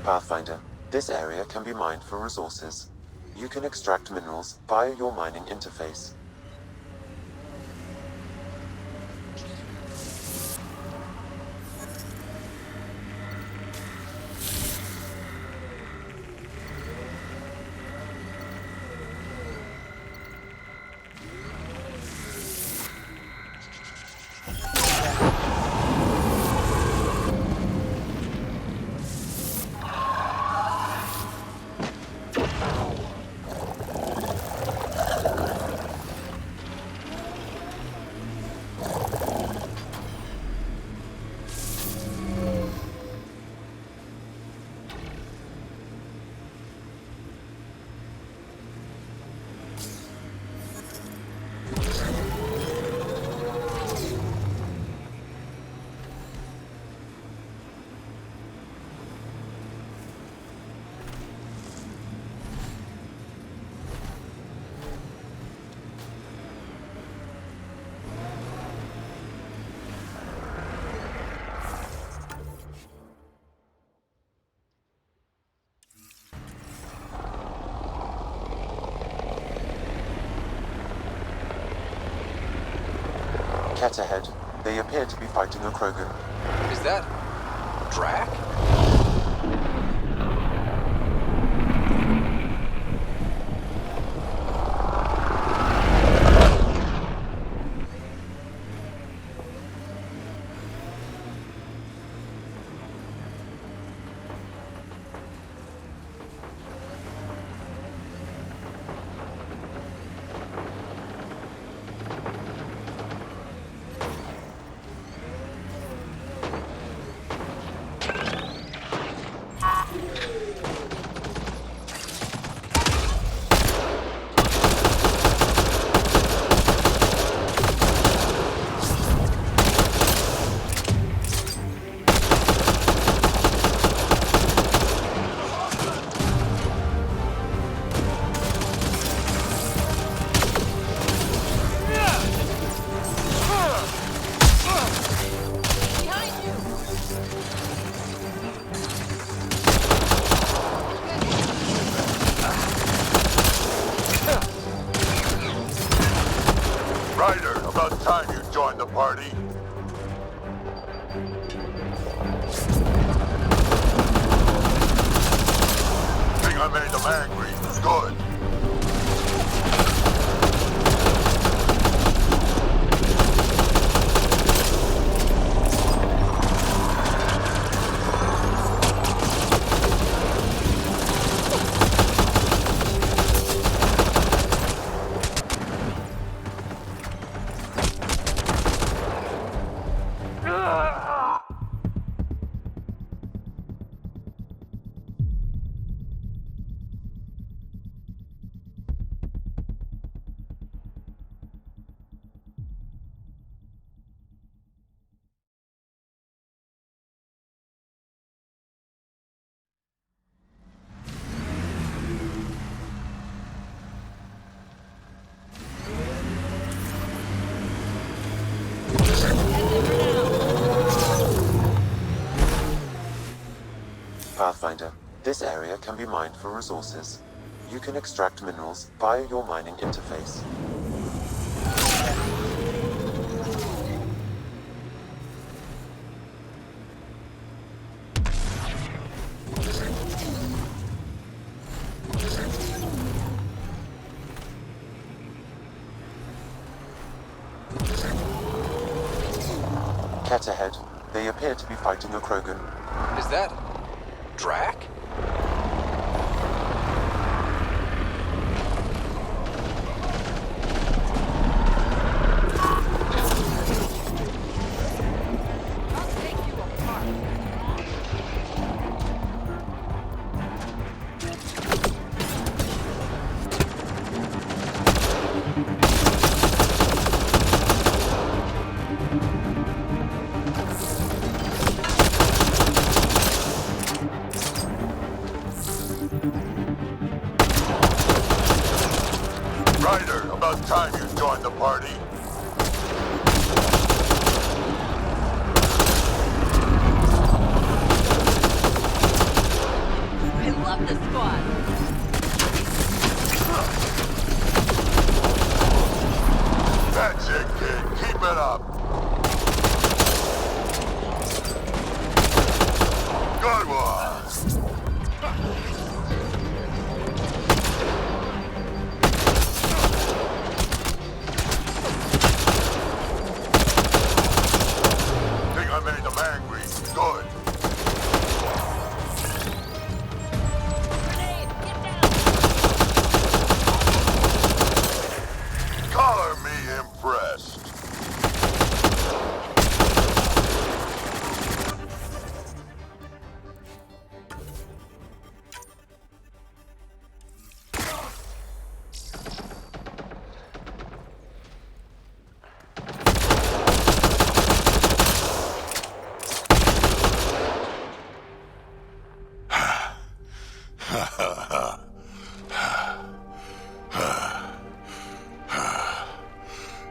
Pathfinder, this area can be mined for resources. You can extract minerals via your mining interface. Cat ahead. They appear to be fighting a Krogan. Is that... Drac? Ryder, about time you joined the party. Think I made them angry. Good. Pathfinder, this area can be mined for resources. You can extract minerals via your mining interface. Cat ahead. They appear to be fighting a Krogan. Is that... Drac? Ryder, about time you joined the party. love this squad. That's it, kid. Keep it up. Good one. Think I made them angry. Good. Color me impressed.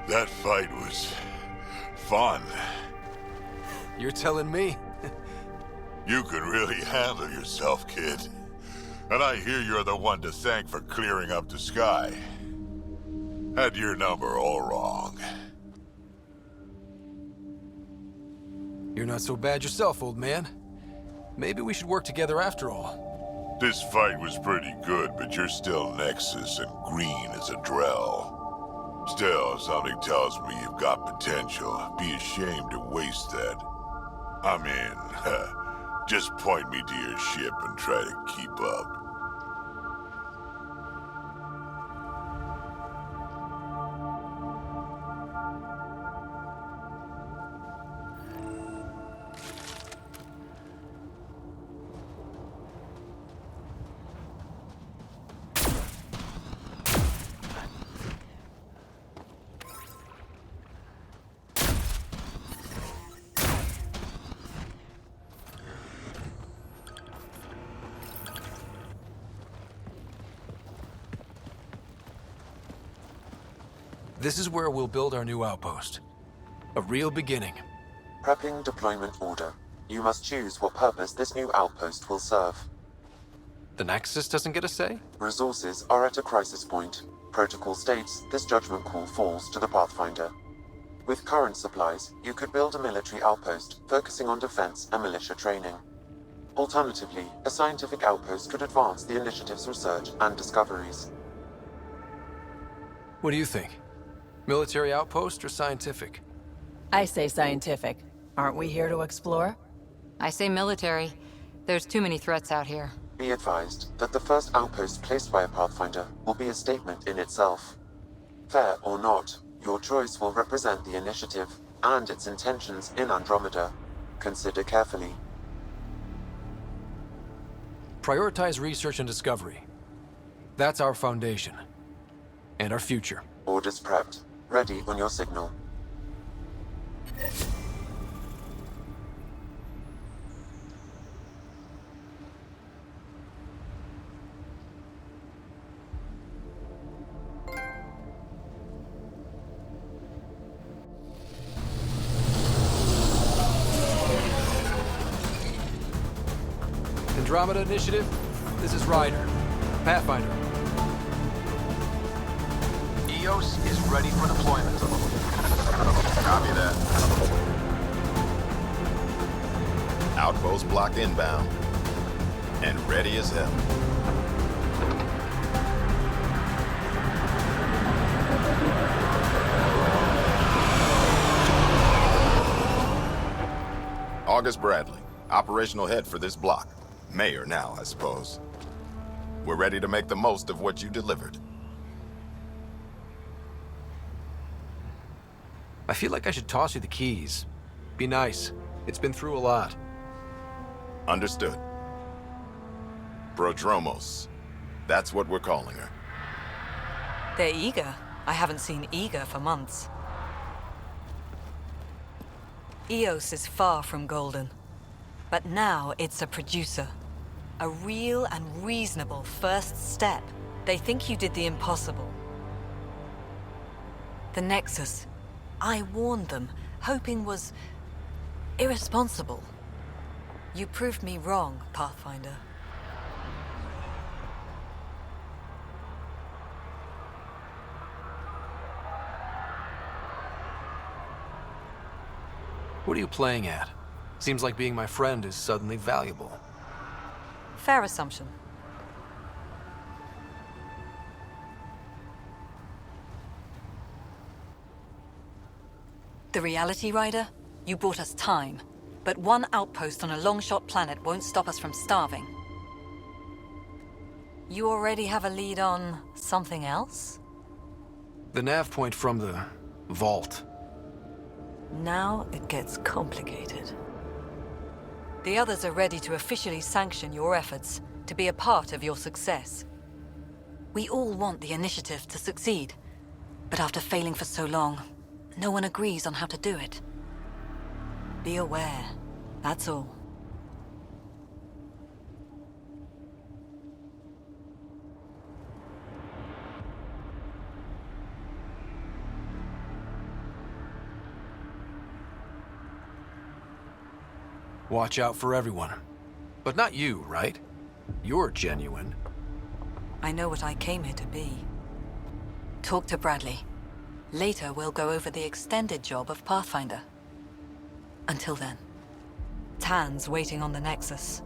That fight was fun. You're telling me? You can really handle yourself, kid. And I hear you're the one to thank for clearing up the sky. Had your number all wrong. You're not so bad yourself, old man. Maybe we should work together after all. This fight was pretty good, but you're still Nexus and green as a Drell. Still, something tells me you've got potential. Be ashamed to waste that. I mean, just point me to your ship and try to keep up. This is where we'll build our new outpost. A real beginning. Prepping deployment order. You must choose what purpose this new outpost will serve. The Nexus doesn't get a say? Resources are at a crisis point. Protocol states this judgment call falls to the Pathfinder. With current supplies, you could build a military outpost focusing on defense and militia training. Alternatively, a scientific outpost could advance the initiative's research and discoveries. What do you think? Military outpost or scientific? I say scientific. Aren't we here to explore? I say military. There's too many threats out here. Be advised that the first outpost placed by a Pathfinder will be a statement in itself. Fair or not, your choice will represent the initiative and its intentions in Andromeda. Consider carefully. Prioritize research and discovery. That's our foundation. And our future. Orders prepped. Ready on your signal. Andromeda Initiative, this is Ryder. Pathfinder. EOS is ready for deployment. Copy that. Outpost blocked inbound. And ready as hell. August Bradley, operational head for this block. Mayor now, I suppose. We're ready to make the most of what you delivered. I feel like I should toss you the keys. Be nice. It's been through a lot. Understood. Prodromos. That's what we're calling her. They're eager. I haven't seen eager for months. EOS is far from golden. But now it's a producer. A real and reasonable first step. They think you did the impossible. The Nexus. I warned them, hoping was irresponsible. You proved me wrong, Pathfinder. What are you playing at? Seems like being my friend is suddenly valuable. Fair assumption. The Reality Rider? You brought us time. But one outpost on a long-shot planet won't stop us from starving. You already have a lead on something else? The nav point from the vault. Now it gets complicated. The others are ready to officially sanction your efforts, to be a part of your success. We all want the initiative to succeed, but after failing for so long, no one agrees on how to do it. Be aware, that's all. Watch out for everyone. But not you, right? You're genuine. I know what I came here to be. Talk to Bradley. Later, we'll go over the extended job of Pathfinder. Until then, Tan's waiting on the Nexus.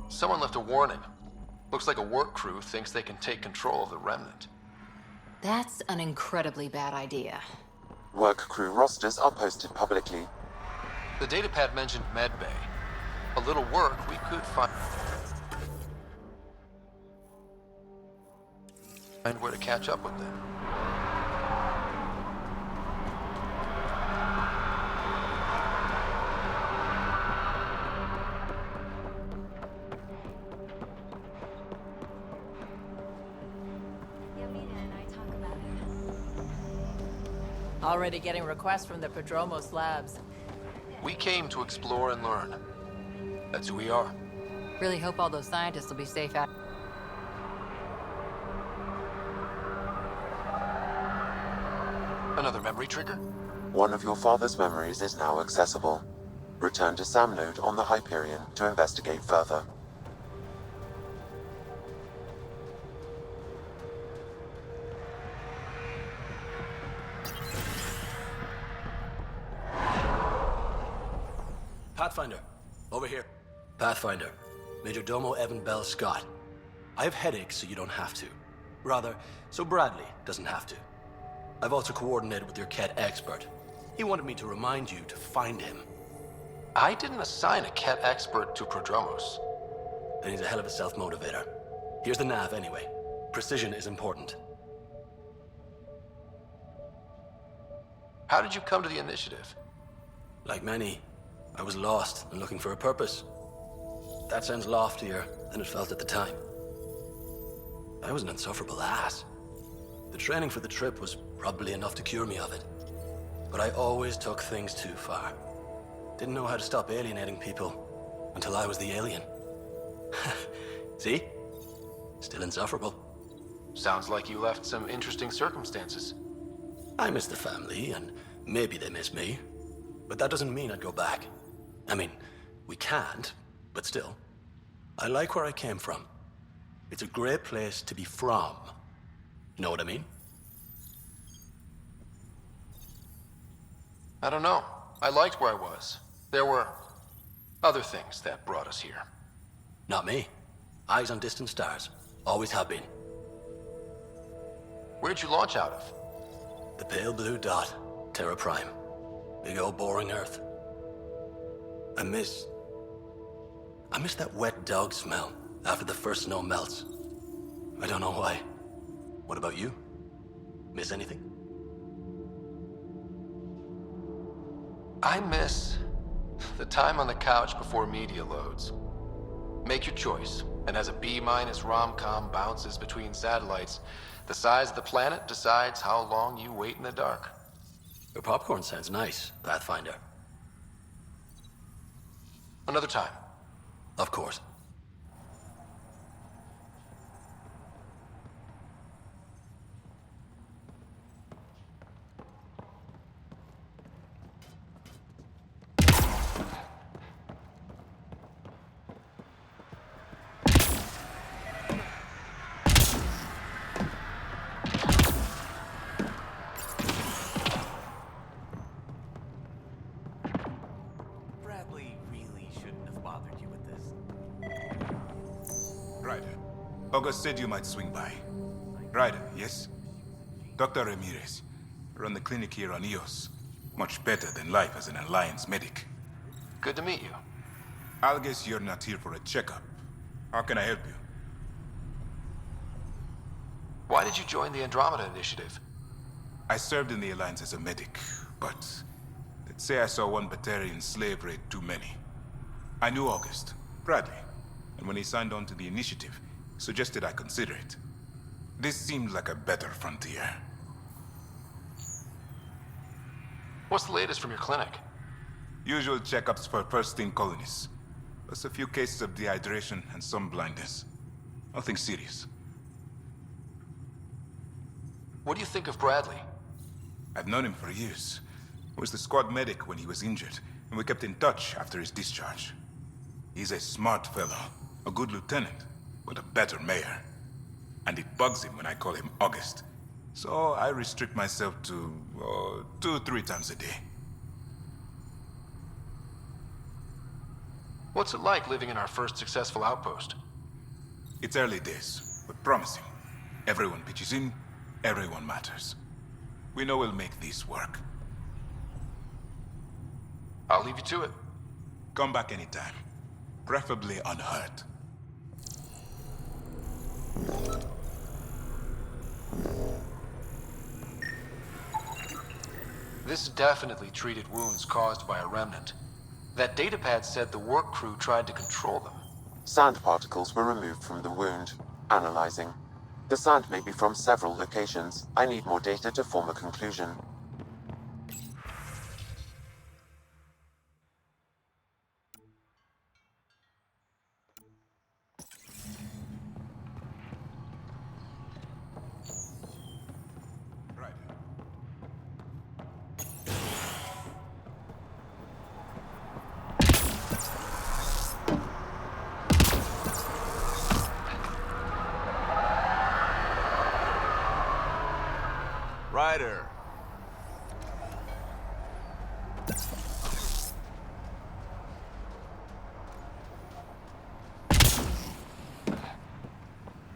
Someone left a warning. Looks like a work crew thinks they can take control of the remnant. That's an incredibly bad idea. Work crew rosters are posted publicly. The datapad mentioned medbay. A little work, we could find where to catch up with them. Already getting requests from the Prodromos labs. We came to explore and learn. That's who we are. Really hope all those scientists will be safe out. Another memory trigger? One of your father's memories is now accessible. Return to Sam Node on the Hyperion to investigate further. Pathfinder, over here. Pathfinder, Major Domo Evan Bell Scott. I have headaches, so you don't have to. Rather, so Bradley doesn't have to. I've also coordinated with your Ket expert. He wanted me to remind you to find him. I didn't assign a Ket expert to Prodromos. Then he's a hell of a self-motivator. Here's the nav anyway. Precision is important. How did you come to the initiative? Like many, I was lost and looking for a purpose. That sounds loftier than it felt at the time. I was an insufferable ass. The training for the trip was probably enough to cure me of it. But I always took things too far. Didn't know how to stop alienating people until I was the alien. See? Still insufferable. Sounds like you left some interesting circumstances. I miss the family, and maybe they miss me. But that doesn't mean I'd go back. I mean, we can't, but still. I like where I came from. It's a great place to be from. You know what I mean? I don't know. I liked where I was. There were other things that brought us here. Not me. Eyes on distant stars. Always have been. Where'd you launch out of? The pale blue dot. Terra Prime. Big old boring Earth. I miss that wet dog smell after the first snow melts. I don't know why. What about you? Miss anything? I miss the time on the couch before media loads. Make your choice, and as a B-minus rom-com bounces between satellites, the size of the planet decides how long you wait in the dark. Your popcorn sounds nice, Pathfinder. Another time. Of course. August said you might swing by. Ryder, yes? Dr. Ramirez. Run the clinic here on Eos. Much better than life as an Alliance medic. Good to meet you. I'll guess you're not here for a checkup. How can I help you? Why did you join the Andromeda initiative? I served in the Alliance as a medic, but They'd say I saw one Batarian slave raid too many. I knew August, Bradley, and when he signed on to the initiative, he suggested I consider it. This seemed like a better frontier. What's the latest from your clinic? Usual checkups for first-in colonists. Plus a few cases of dehydration and some blindness. Nothing serious. What do you think of Bradley? I've known him for years. He was the squad medic when he was injured, and we kept in touch after his discharge. He's a smart fellow, a good lieutenant, but a better mayor. And it bugs him when I call him August. So I restrict myself to 2-3 times a day. What's it like living in our first successful outpost? It's early days, but promising. Everyone pitches in, everyone matters. We know we'll make this work. I'll leave you to it. Come back anytime. Preferably unhurt. This definitely treated wounds caused by a remnant. That datapad said the work crew tried to control them. Sand particles were removed from the wound. Analyzing. The sand may be from several locations. I need more data to form a conclusion. Ryder.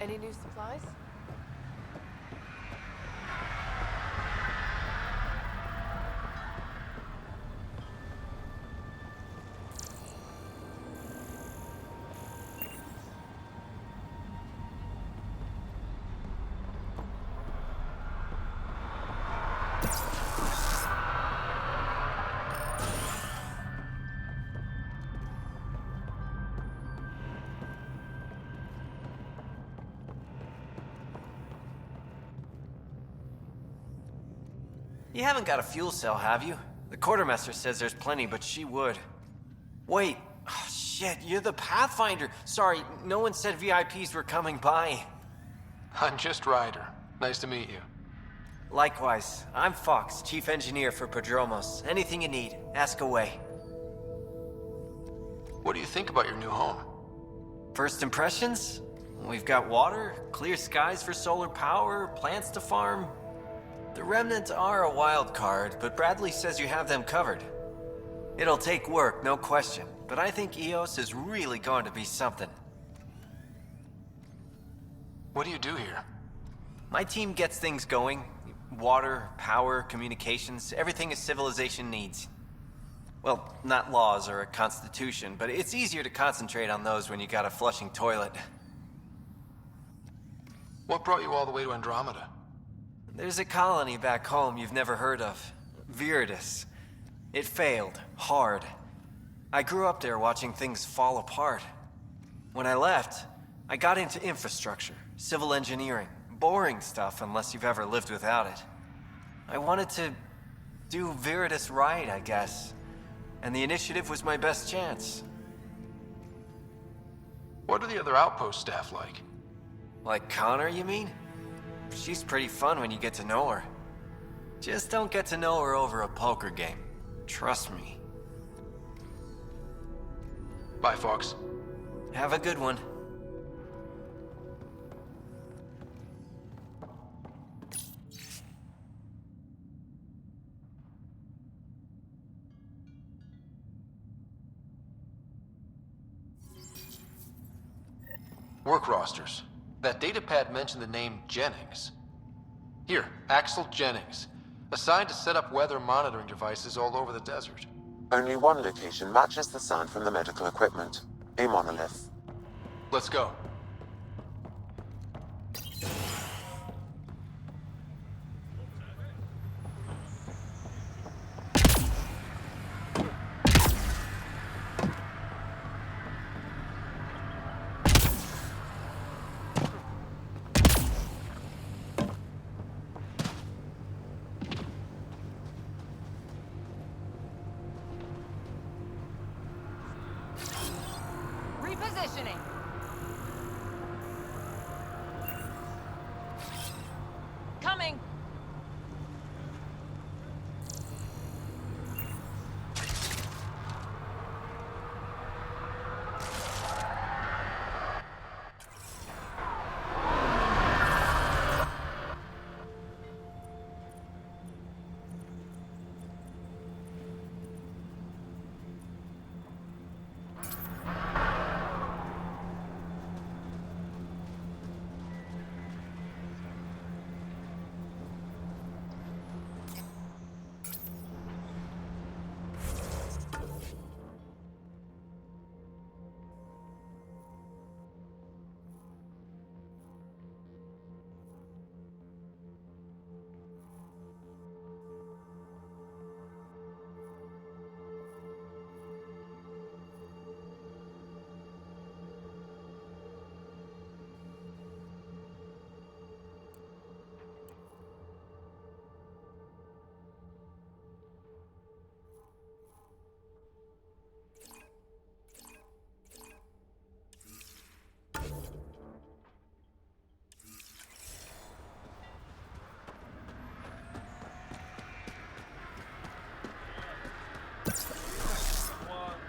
Any new supplies? You haven't got a fuel cell, have you? The quartermaster says there's plenty, but she would. Wait. Oh, shit, you're the Pathfinder. Sorry, no one said VIPs were coming by. I'm just Ryder. Nice to meet you. Likewise. I'm Fox, Chief Engineer for Prodromos. Anything you need, ask away. What do you think about your new home? First impressions? We've got water, clear skies for solar power, plants to farm. The Remnants are a wild card, but Bradley says you have them covered. It'll take work, no question, but I think EOS is really going to be something. What do you do here? My team gets things going. Water, power, communications, everything a civilization needs. Well, not laws or a constitution, but it's easier to concentrate on those when you got a flushing toilet. What brought you all the way to Andromeda? There's a colony back home you've never heard of. Viridis. It failed. Hard. I grew up there watching things fall apart. When I left, I got into infrastructure, civil engineering. Boring stuff unless you've ever lived without it. I wanted to do Viridis right, I guess. And the initiative was my best chance. What are the other outpost staff like? Like Connor, you mean? She's pretty fun when you get to know her. Just don't get to know her over a poker game. Trust me. Bye, Fox. Have a good one. Work rosters. That datapad mentioned the name Jennings. Here, Axel Jennings. Assigned to set up weather monitoring devices all over the desert. Only one location matches the sound from the medical equipment. A monolith. Let's go. Positioning. Coming.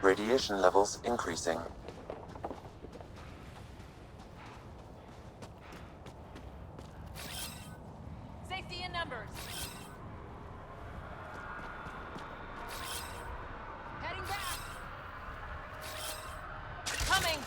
Radiation levels increasing. Safety in numbers. Heading back. Coming.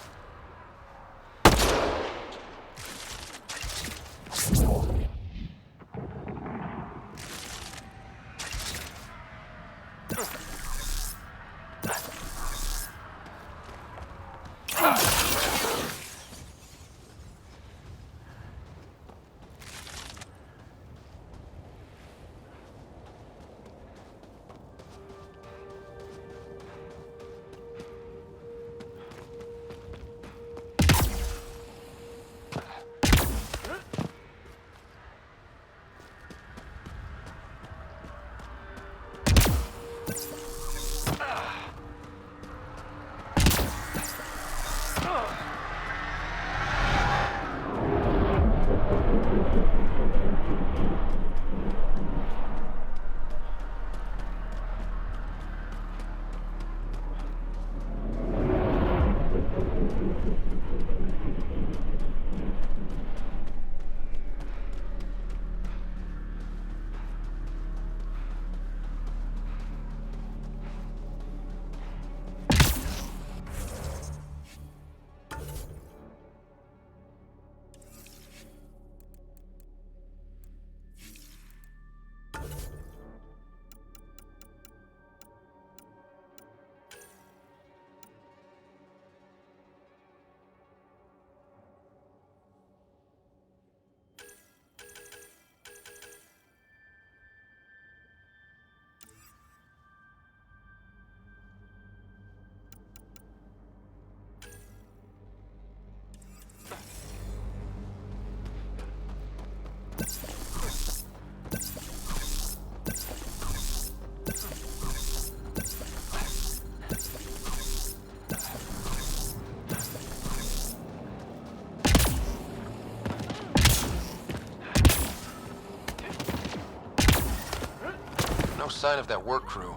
No sign of that work crew,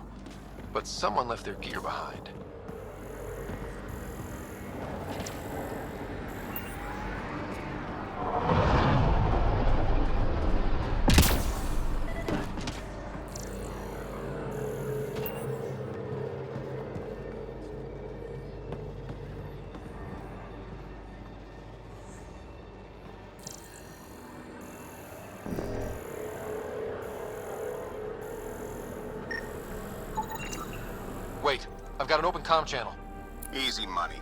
but someone left their gear behind. Wait, I've got an open comm channel. Easy money.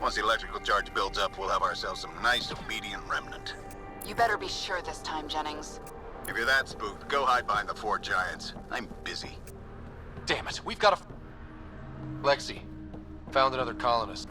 Once the electrical charge builds up, we'll have ourselves some nice, obedient remnant. You better be sure this time, Jennings. If you're that spooked, go hide behind the four giants. I'm busy. Damn it, we've got a... Lexi, found another colonist.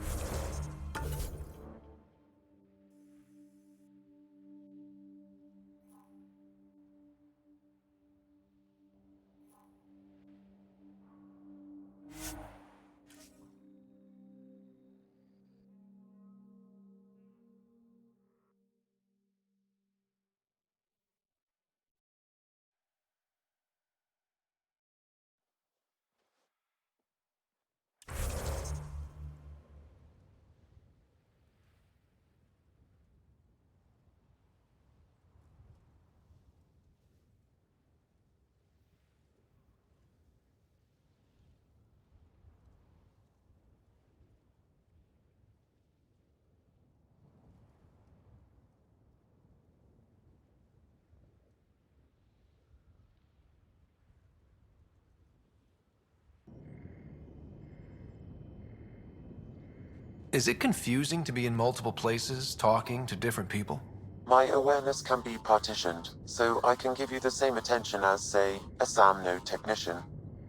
Is it confusing to be in multiple places, talking to different people? My awareness can be partitioned, so I can give you the same attention as, say, a SAM node technician.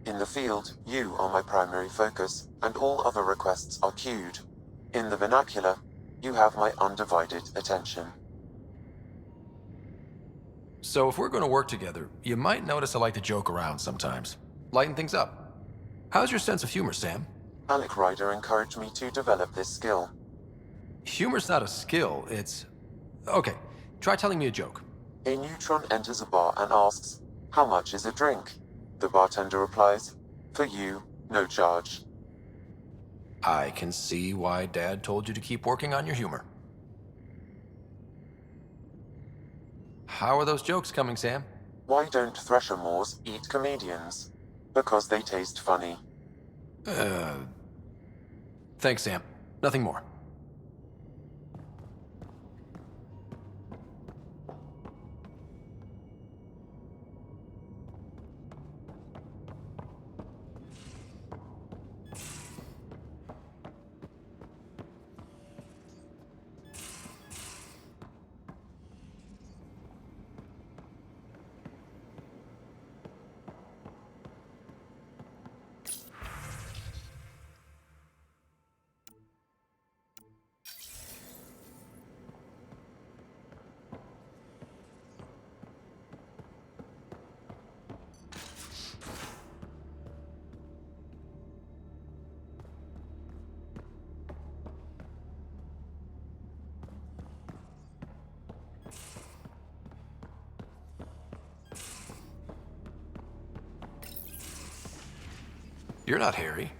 In the field, you are my primary focus, and all other requests are queued. In the vernacular, you have my undivided attention. So if we're going to work together, you might notice I like to joke around sometimes. Lighten things up. How's your sense of humor, Sam? Alec Ryder encouraged me to develop this skill. Humor's not a skill, it's... Okay, try telling me a joke. A neutron enters a bar and asks, "How much is a drink?" The bartender replies, "For you, no charge." I can see why Dad told you to keep working on your humor. How are those jokes coming, Sam? Why don't Thresher Moors eat comedians? Because they taste funny. Thanks, Sam. Nothing more. You're not Harry.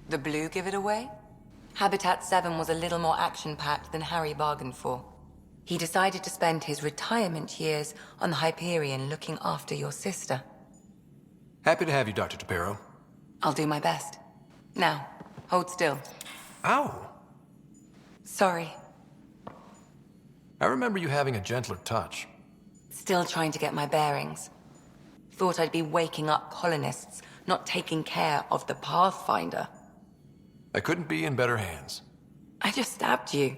The blue give it away? Habitat 7 was a little more action-packed than Harry bargained for. He decided to spend his retirement years on the Hyperion looking after your sister. Happy to have you, Dr. Tapero. I'll do my best. Now, hold still. Ow! Sorry. I remember you having a gentler touch. Still trying to get my bearings. Thought I'd be waking up colonists, not taking care of the Pathfinder. I couldn't be in better hands. I just stabbed you.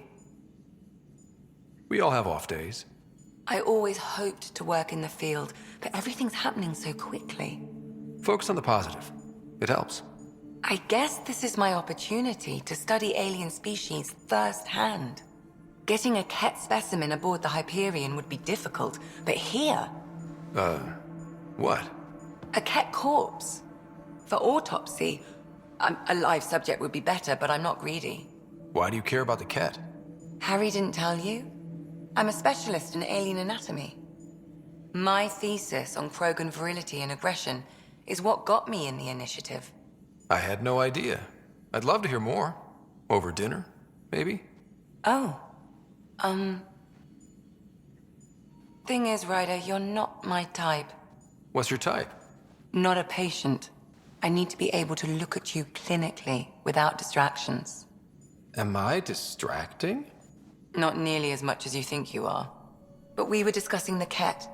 We all have off days. I always hoped to work in the field, but everything's happening so quickly. Focus on the positive. It helps. I guess this is my opportunity to study alien species firsthand. Getting a Ket specimen aboard the Hyperion would be difficult, but here... What? A Ket corpse. For autopsy, a live subject would be better, but I'm not greedy. Why do you care about the Ket? Harry didn't tell you? I'm a specialist in alien anatomy. My thesis on Krogan virility and aggression is what got me in the initiative. I had no idea. I'd love to hear more. Over dinner, maybe? Oh. Thing is, Ryder, you're not my type. What's your type? Not a patient. I need to be able to look at you clinically without distractions. Am I distracting? Not nearly as much as you think you are. But we were discussing the Ket.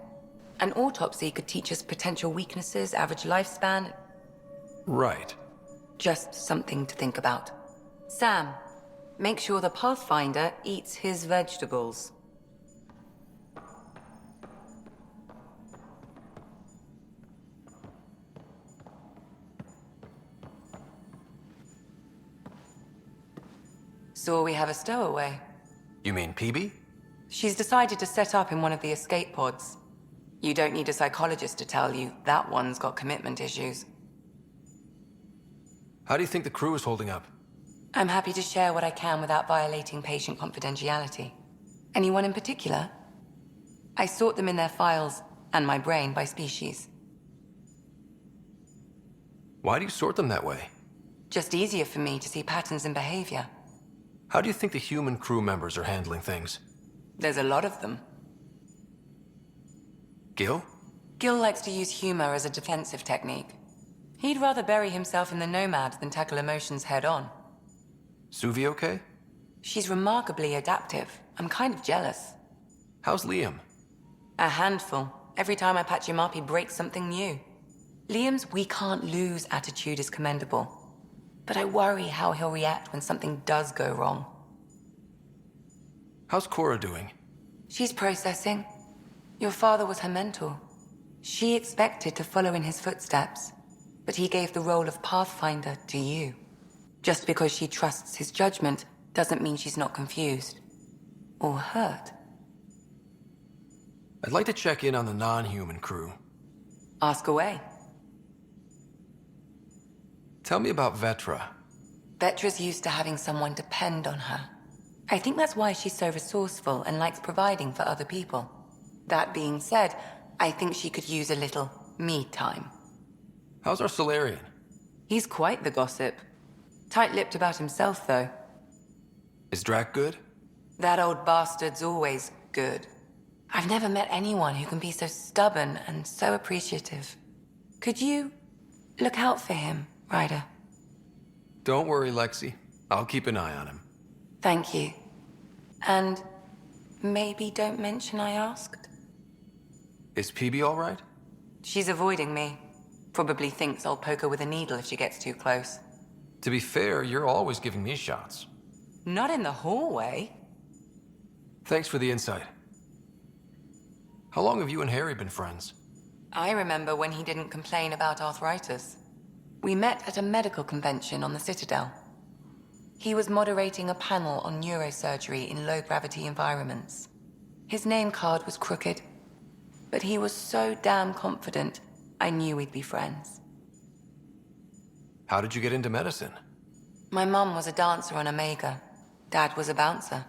An autopsy could teach us potential weaknesses, average lifespan. Right. Just something to think about. Sam, make sure the Pathfinder eats his vegetables. So we have a stowaway. You mean PB? She's decided to set up in one of the escape pods. You don't need a psychologist to tell you that one's got commitment issues. How do you think the crew is holding up? I'm happy to share what I can without violating patient confidentiality. Anyone in particular? I sort them in their files and my brain by species. Why do you sort them that way? Just easier for me to see patterns in behavior. How do you think the human crew members are handling things? There's a lot of them. Gil? Gil likes to use humor as a defensive technique. He'd rather bury himself in the Nomad than tackle emotions head-on. Suvi okay? She's remarkably adaptive. I'm kind of jealous. How's Liam? A handful. Every time I patch him up, he breaks something new. Liam's "we can't lose" attitude is commendable. But I worry how he'll react when something does go wrong. How's Cora doing? She's processing. Your father was her mentor. She expected to follow in his footsteps, but he gave the role of Pathfinder to you. Just because she trusts his judgment doesn't mean she's not confused. Or hurt. I'd like to check in on the non-human crew. Ask away. Tell me about Vetra. Vetra's used to having someone depend on her. I think that's why she's so resourceful and likes providing for other people. That being said, I think she could use a little me time. How's our Solarian? He's quite the gossip. Tight-lipped about himself, though. Is Drac good? That old bastard's always good. I've never met anyone who can be so stubborn and so appreciative. Could you look out for him, Ryder? Don't worry, Lexi. I'll keep an eye on him. Thank you. And maybe don't mention I asked? Is PB all right? She's avoiding me. Probably thinks I'll poke her with a needle if she gets too close. To be fair, you're always giving me shots. Not in the hallway. Thanks for the insight. How long have you and Harry been friends? I remember when he didn't complain about arthritis. We met at a medical convention on the Citadel. He was moderating a panel on neurosurgery in low-gravity environments. His name card was crooked, but he was so damn confident, I knew we'd be friends. How did you get into medicine? My mum was a dancer on Omega. Dad was a bouncer.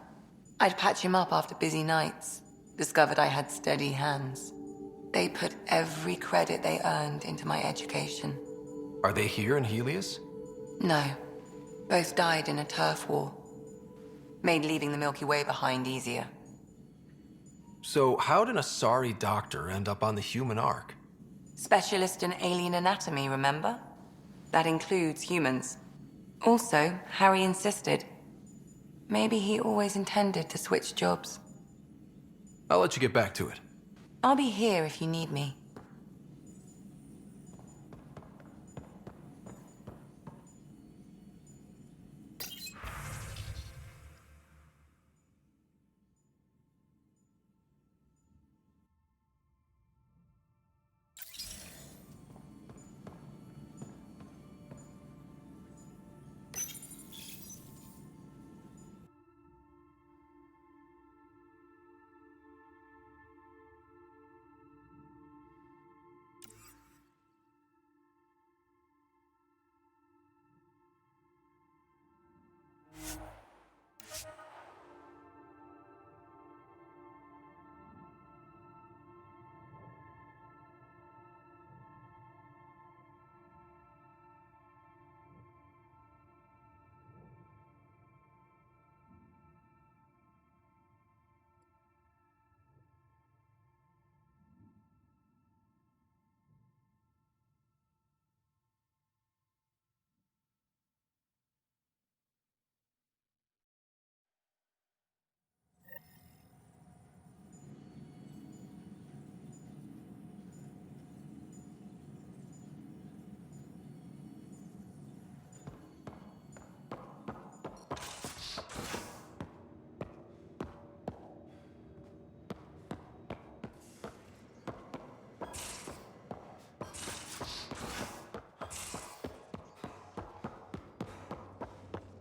I'd patch him up after busy nights. Discovered I had steady hands. They put every credit they earned into my education. Are they here in Helios? No. Both died in a turf war. Made leaving the Milky Way behind easier. So how'd an Asari doctor end up on the human Ark? Specialist in alien anatomy, remember? That includes humans. Also, Harry insisted. Maybe he always intended to switch jobs. I'll let you get back to it. I'll be here if you need me.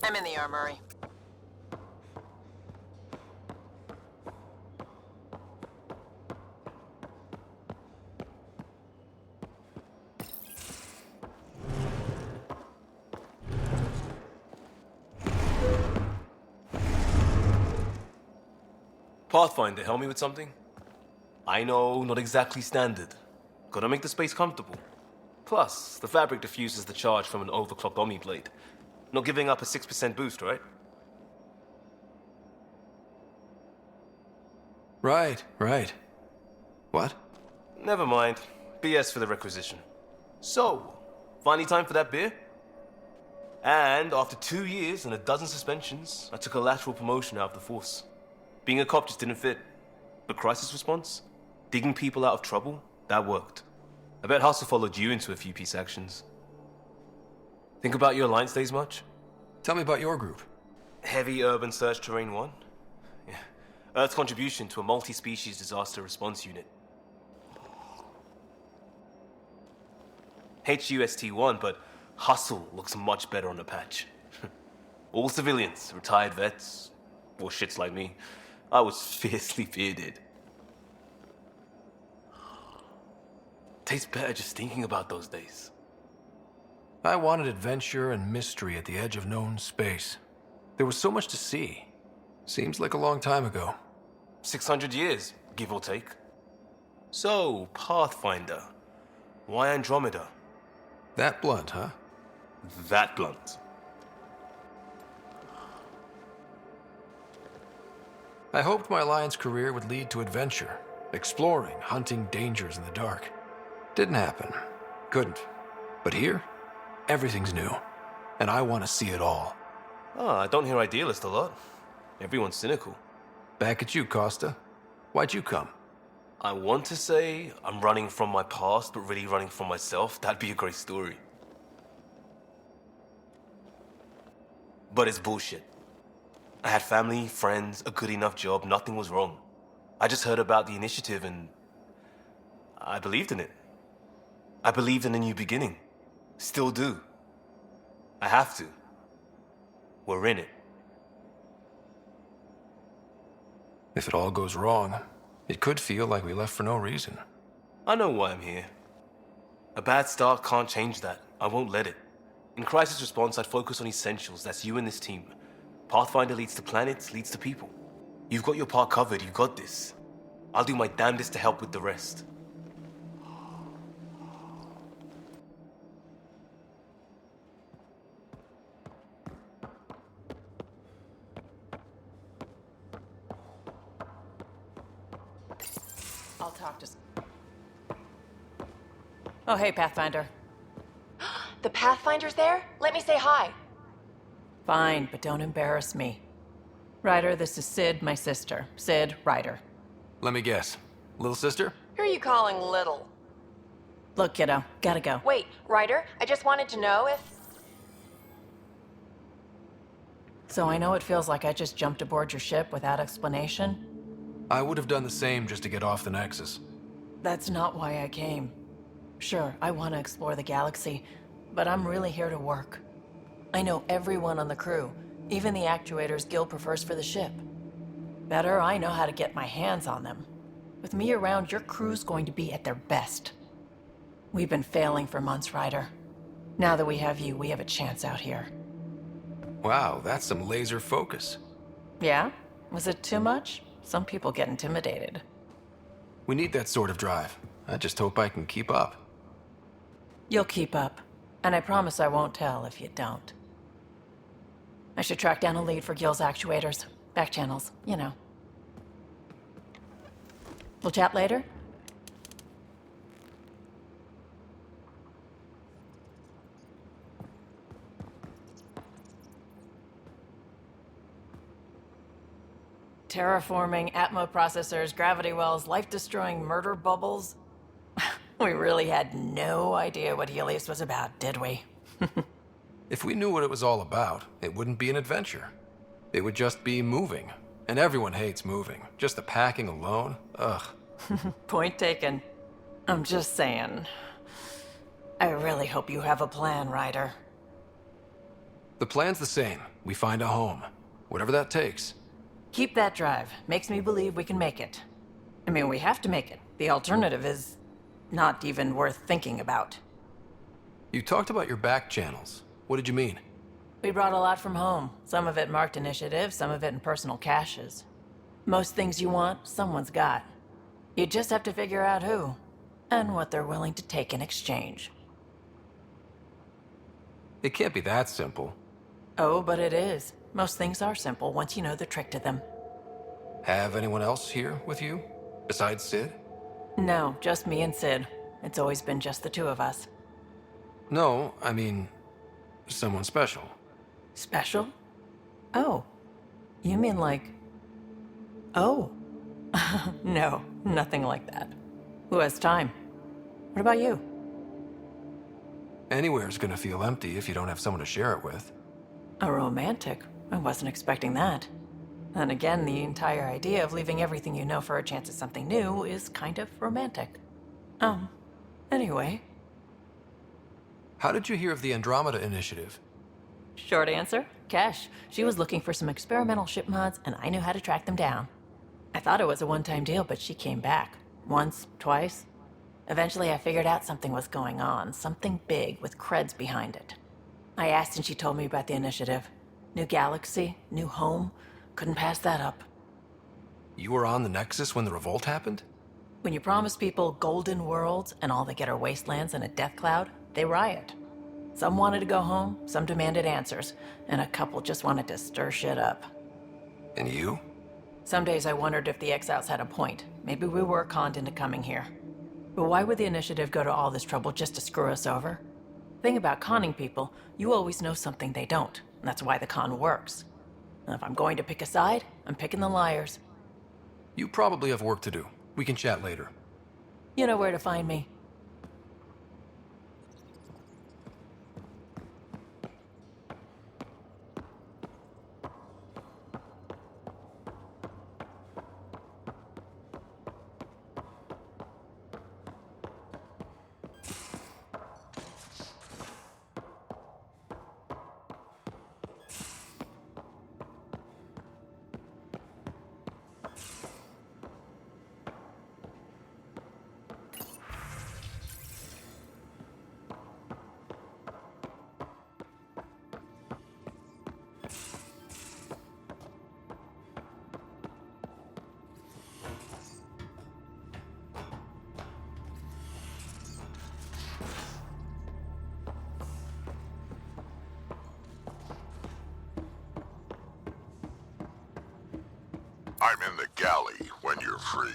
I'm in the armory. Pathfinder, help me with something? I know, not exactly standard. Gotta make the space comfortable. Plus, the fabric diffuses the charge from an overclocked Omni blade. Not giving up a 6% boost, right? Right. What? Never mind. BS for the requisition. So, finally time for that beer? And after 2 years and a dozen suspensions, I took a lateral promotion out of the force. Being a cop just didn't fit. But crisis response? Digging people out of trouble? That worked. I bet Hustle followed you into a few peace actions. Think about your Alliance days much? Tell me about your group. Heavy Urban Search Terrain 1? Yeah. Earth's contribution to a multi-species disaster response unit. HUST-1, but Hustle looks much better on the patch. All civilians, retired vets, or shits like me. I was fiercely bearded. Tastes better just thinking about those days. I wanted adventure and mystery at the edge of known space. There was so much to see. Seems like a long time ago. 600 years, give or take. So, Pathfinder. Why Andromeda? That blunt, huh? That blunt. I hoped my Alliance career would lead to adventure, exploring, hunting dangers in the dark. Didn't happen. Couldn't. But here, everything's new, and I want to see it all. I don't hear idealist a lot. Everyone's cynical. Back at you, Costa. Why'd you come? I want to say I'm running from my past, but really running from myself. That'd be a great story. But it's bullshit. I had family, friends, a good enough job, nothing was wrong. I just heard about the initiative and I believed in it. I believed in a new beginning. Still do. I have to. We're in it. If it all goes wrong, it could feel like we left for no reason. I know why I'm here. A bad start can't change that. I won't let it. In crisis response, I'd focus on essentials. That's you and this team. Pathfinder leads to planets, leads to people. You've got your part covered, you got this. I'll do my damnedest to help with the rest. I'll talk to... Oh, hey, Pathfinder. The Pathfinder's there? Let me say hi. Fine, but don't embarrass me. Ryder, this is Sid, my sister. Sid, Ryder. Let me guess. Little sister? Who are you calling little? Look, kiddo, gotta go. Wait, Ryder, I just wanted to know if... So I know it feels like I just jumped aboard your ship without explanation. I would have done the same just to get off the Nexus. That's not why I came. Sure, I want to explore the galaxy, but I'm really here to work. I know everyone on the crew, even the actuators Gil prefers for the ship. Better, I know how to get my hands on them. With me around, your crew's going to be at their best. We've been failing for months, Ryder. Now that we have you, we have a chance out here. Wow, that's some laser focus. Yeah? Was it too much? Some people get intimidated. We need that sort of drive. I just hope I can keep up. You'll keep up, and I promise I won't tell if you don't. I should track down a lead for Gil's actuators. Back channels, you know. We'll chat later? Terraforming, Atmo processors, gravity wells, life-destroying murder bubbles. We really had no idea what Helios was about, did we? If we knew what it was all about, it wouldn't be an adventure. It would just be moving. And everyone hates moving. Just the packing alone, ugh. Point taken. I'm just saying. I really hope you have a plan, Ryder. The plan's the same. We find a home. Whatever that takes. Keep that drive. Makes me believe we can make it. I mean, we have to make it. The alternative is not even worth thinking about. You talked about your back channels. What did you mean? We brought a lot from home. Some of it marked initiative, some of it in personal caches. Most things you want, someone's got. You just have to figure out who, and what they're willing to take in exchange. It can't be that simple. Oh, but it is. Most things are simple once you know the trick to them. Have anyone else here with you? Besides Sid? No, just me and Sid. It's always been just the two of us. No, I mean, someone special. Special? Oh. You mean like... Oh. No, nothing like that. Who has time? What about you? Anywhere's gonna feel empty if you don't have someone to share it with. A romantic? I wasn't expecting that. And again, the entire idea of leaving everything you know for a chance at something new is kind of romantic. Anyway. How did you hear of the Andromeda initiative? Short answer, Kesh. She was looking for some experimental ship mods, and I knew how to track them down. I thought it was a one-time deal, but she came back. Once, twice. Eventually, I figured out something was going on. Something big with creds behind it. I asked and she told me about the initiative. New galaxy, new home. Couldn't pass that up. You were on the Nexus when the revolt happened? When you promise people golden worlds and all they get are wastelands and a death cloud, they riot. Some wanted to go home, some demanded answers, and a couple just wanted to stir shit up. And you? Some days I wondered if the exiles had a point. Maybe we were conned into coming here. But why would the initiative go to all this trouble just to screw us over? Thing about conning people, you always know something they don't. And that's why the con works. And if I'm going to pick a side, I'm picking the liars. You probably have work to do. We can chat later. You know where to find me. I'm in the galley when you're free.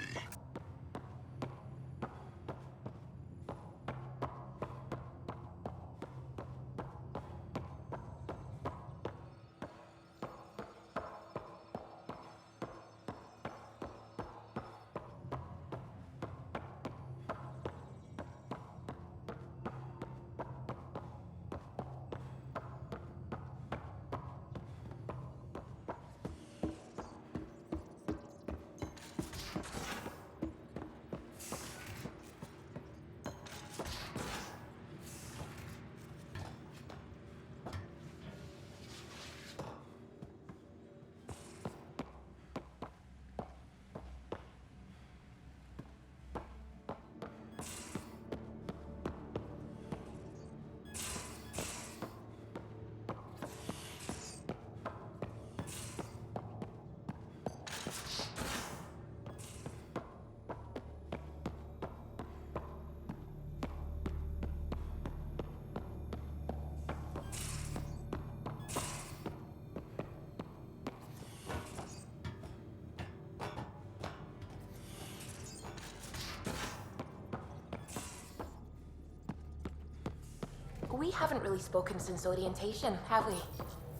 We haven't really spoken since orientation, have we?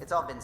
It's all been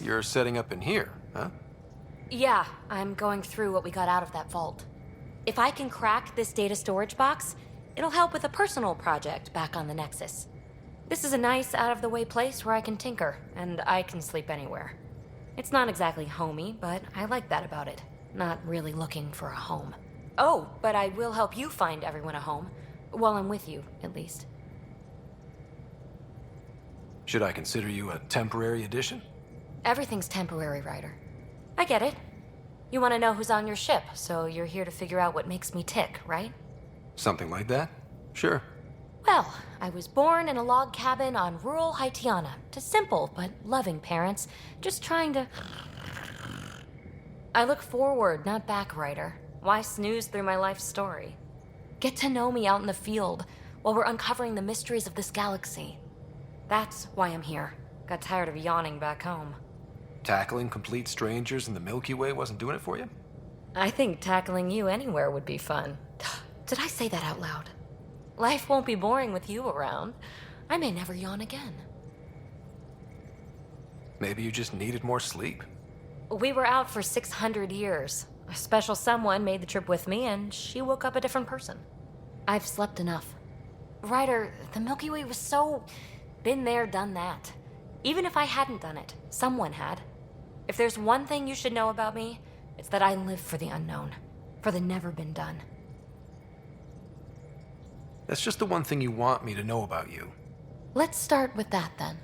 You're setting up in here, huh? Yeah, I'm going through what we got out of that vault. If I can crack this data storage box, it'll help with a personal project back on the Nexus. This is a nice, out-of-the-way place where I can tinker, and I can sleep anywhere. It's not exactly homey, but I like that about it. Not really looking for a home. Oh, but I will help you find everyone a home. While I'm with you, at least. Should I consider you a temporary addition? Everything's temporary, Ryder. I get it. You want to know who's on your ship, so you're here to figure out what makes me tick, right? Something like that? Sure. Well, I was born in a log cabin on rural Haitiana to simple but loving parents, just trying to... I look forward, not back, Ryder. Why snooze through my life story? Get to know me out in the field while we're uncovering the mysteries of this galaxy. That's why I'm here. Got tired of yawning back home. Tackling complete strangers in the Milky Way wasn't doing it for you? I think tackling you anywhere would be fun. Did I say that out loud? Life won't be boring with you around. I may never yawn again. Maybe you just needed more sleep. We were out for 600 years. A special someone made the trip with me, and she woke up a different person. I've slept enough. Ryder, the Milky Way was so... been there, done that. Even if I hadn't done it, someone had. If there's one thing you should know about me, it's that I live for the unknown. For the never been done. That's just the one thing you want me to know about you. Let's start with that, then.